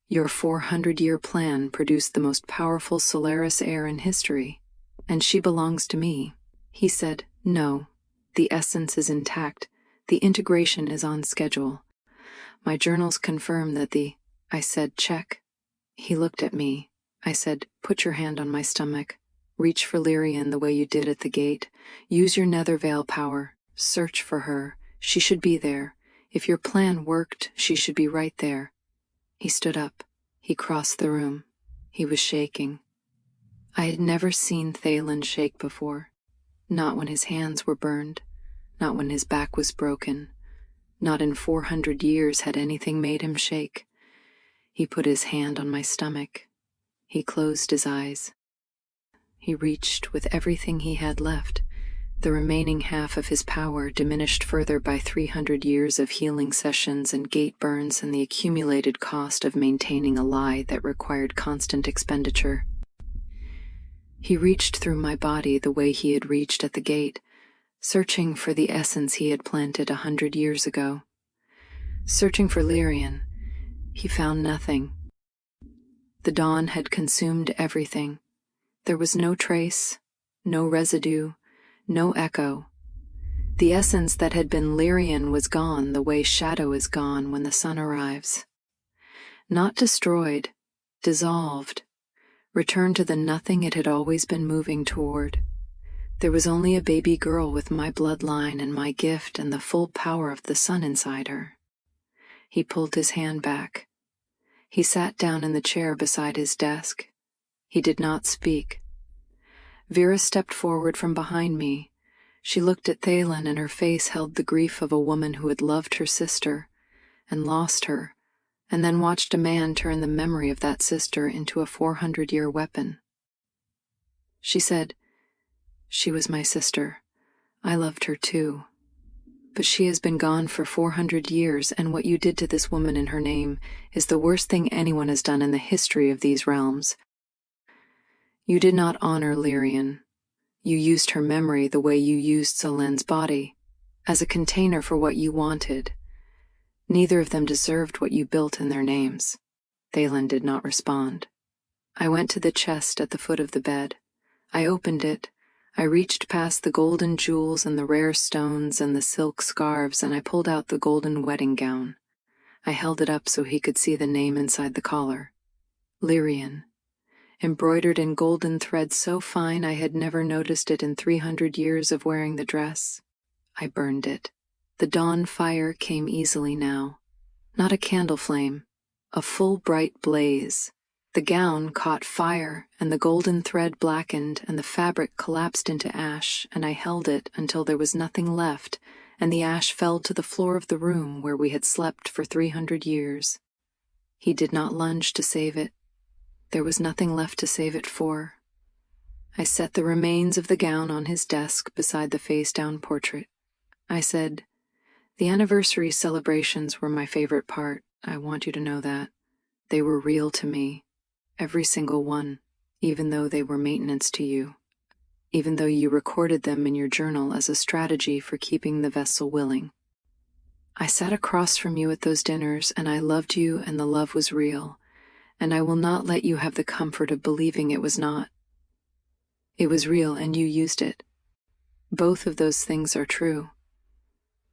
Your 400-year plan produced the most powerful Solaris heir in history, and she belongs to me." He said, "No, the essence is intact. The integration is on schedule. My journals confirm that the—" I said, "Check." He looked at me. I said, "Put your hand on my stomach. Reach for Lirien the way you did at the gate. Use your Nethervale power. Search for her. She should be there. If your plan worked, she should be right there." He stood up. He crossed the room. He was shaking. I had never seen Thalen shake before. Not when his hands were burned. Not when his back was broken. Not in 400 years had anything made him shake. He put his hand on my stomach. He closed his eyes. He reached with everything he had left, the remaining half of his power diminished further by 300 years of healing sessions and gate burns and the accumulated cost of maintaining a lie that required constant expenditure. He reached through my body the way he had reached at the gate, searching for the essence he had planted 100 years ago. Searching for Lirien, he found nothing. The dawn had consumed everything. There was no trace, no residue, no echo. The essence that had been Lirien was gone the way shadow is gone when the sun arrives. Not destroyed, dissolved, returned to the nothing it had always been moving toward. There was only a baby girl with my bloodline and my gift and the full power of the sun inside her. He pulled his hand back. He sat down in the chair beside his desk. He did not speak. Vera stepped forward from behind me. She looked at Thalen and her face held the grief of a woman who had loved her sister and lost her, and then watched a man turn the memory of that sister into a 400-year weapon. She said, "She was my sister. I loved her too. But she has been gone for 400 years, and what you did to this woman in her name is the worst thing anyone has done in the history of these realms. You did not honor Lirien. You used her memory the way you used Solen's body, as a container for what you wanted. Neither of them deserved what you built in their names." Thalen did not respond. I went to the chest at the foot of the bed. I opened it. I reached past the golden jewels and the rare stones and the silk scarves, and I pulled out the golden wedding gown. I held it up so he could see the name inside the collar. Lirien. Embroidered in golden thread so fine I had never noticed it in 300 years of wearing the dress. I burned it. The dawn fire came easily now. Not a candle flame, a full bright blaze. The gown caught fire, and the golden thread blackened, and the fabric collapsed into ash, and I held it until there was nothing left, and the ash fell to the floor of the room where we had slept for 300 years. He did not lunge to save it. There was nothing left to save it for. I set the remains of the gown on his desk beside the face-down portrait. I said, "The anniversary celebrations were my favorite part. I want you to know that. They were real to me. Every single one, even though they were maintenance to you, even though you recorded them in your journal as a strategy for keeping the vessel willing. I sat across from you at those dinners, and I loved you, and the love was real, and I will not let you have the comfort of believing it was not. It was real, and you used it. Both of those things are true."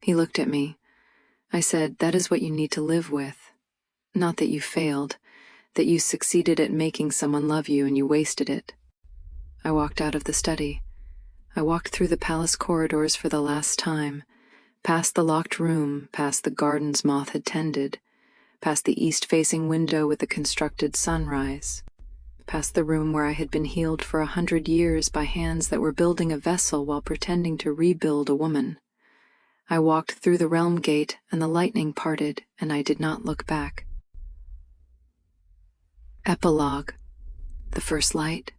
He looked at me. I said, "That is what you need to live with. Not that you failed, that you succeeded at making someone love you and you wasted it." I walked out of the study. I walked through the palace corridors for the last time, past the locked room, past the gardens Moth had tended, past the east-facing window with the constructed sunrise, past the room where I had been healed for 100 years by hands that were building a vessel while pretending to rebuild a woman. I walked through the realm gate, and the lightning parted, and I did not look back. Epilogue. The first light.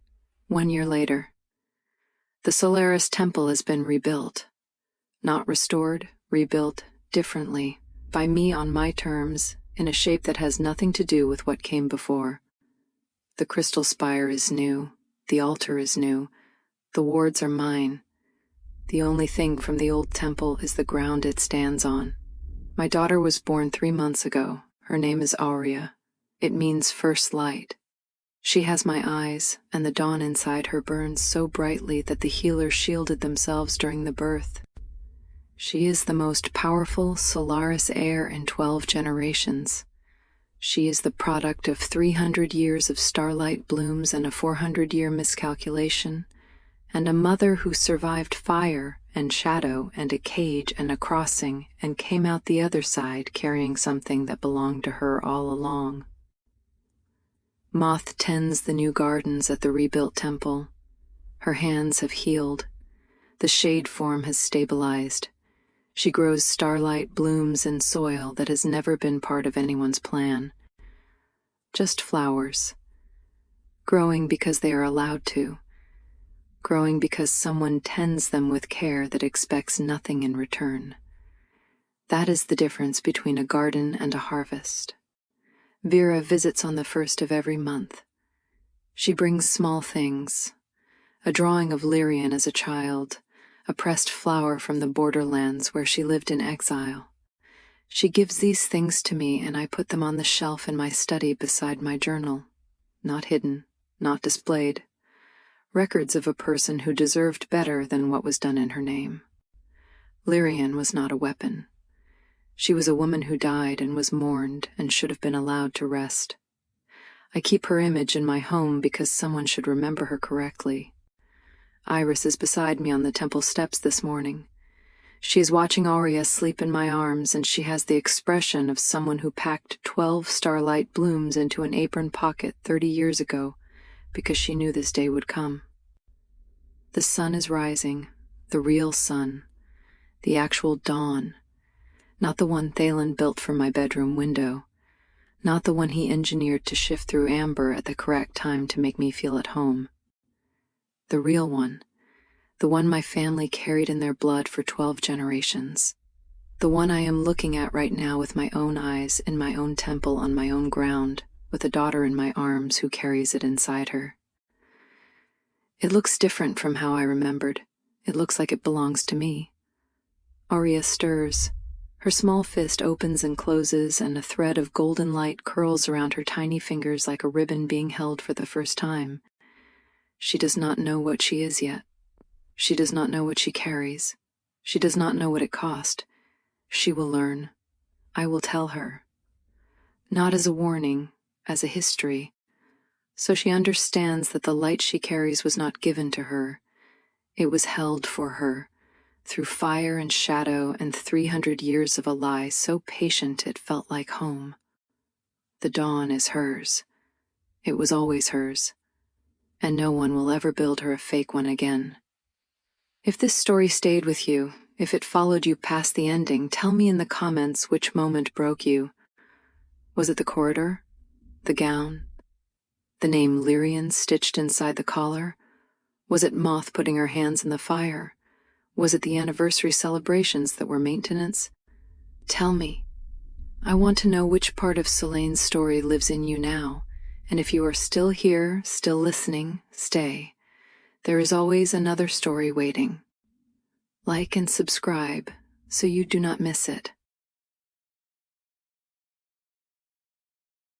1 year later. The Solaris Temple has been rebuilt. Not restored, rebuilt differently, by me on my terms, in a shape that has nothing to do with what came before. The crystal spire is new. The altar is new. The wards are mine. The only thing from the old temple is the ground it stands on. My daughter was born 3 months ago. Her name is Aurea. It means first light. She has my eyes, and the dawn inside her burns so brightly that the healers shielded themselves during the birth. She is the most powerful Solaris heir in 12 generations. She is the product of 300 years of starlight blooms and a 400-year miscalculation, and a mother who survived fire and shadow and a cage and a crossing and came out the other side carrying something that belonged to her all along. Moth tends the new gardens at the rebuilt temple. Her hands have healed. The shade form has stabilized. She grows starlight blooms in soil that has never been part of anyone's plan. Just flowers. Growing because they are allowed to. Growing because someone tends them with care that expects nothing in return. That is the difference between a garden and a harvest. Vera visits on the 1st of every month. She brings small things. A drawing of Lirien as a child, a pressed flower from the borderlands where she lived in exile. She gives these things to me, and I put them on the shelf in my study beside my journal. Not hidden, not displayed. Records of a person who deserved better than what was done in her name. Lirien was not a weapon. She was a woman who died and was mourned and should have been allowed to rest. I keep her image in my home because someone should remember her correctly. Iris is beside me on the temple steps this morning. She is watching Aurea sleep in my arms, and she has the expression of someone who packed 12 starlight blooms into an apron pocket 30 years ago because she knew this day would come. The sun is rising, the real sun, the actual dawn. Not the one Thalen built from my bedroom window, not the one he engineered to shift through amber at the correct time to make me feel at home. The real one. The one my family carried in their blood for 12 generations. The one I am looking at right now with my own eyes, in my own temple, on my own ground, with a daughter in my arms who carries it inside her. It looks different from how I remembered. It looks like it belongs to me. Arya stirs. Her small fist opens and closes, and a thread of golden light curls around her tiny fingers like a ribbon being held for the first time. She does not know what she is yet. She does not know what she carries. She does not know what it cost. She will learn. I will tell her. Not as a warning, as a history. So she understands that the light she carries was not given to her. It was held for her, through fire and shadow and 300 years of a lie so patient it felt like home. The dawn is hers. It was always hers. And no one will ever build her a fake one again. If this story stayed with you, if it followed you past the ending, tell me in the comments which moment broke you. Was it the corridor? The gown? The name Lirien stitched inside the collar? Was it Moth putting her hands in the fire? Was it the anniversary celebrations that were maintenance? Tell me. I want to know which part of Selene's story lives in you now, and if you are still here, still listening, stay. There is always another story waiting. Like and subscribe so you do not miss it.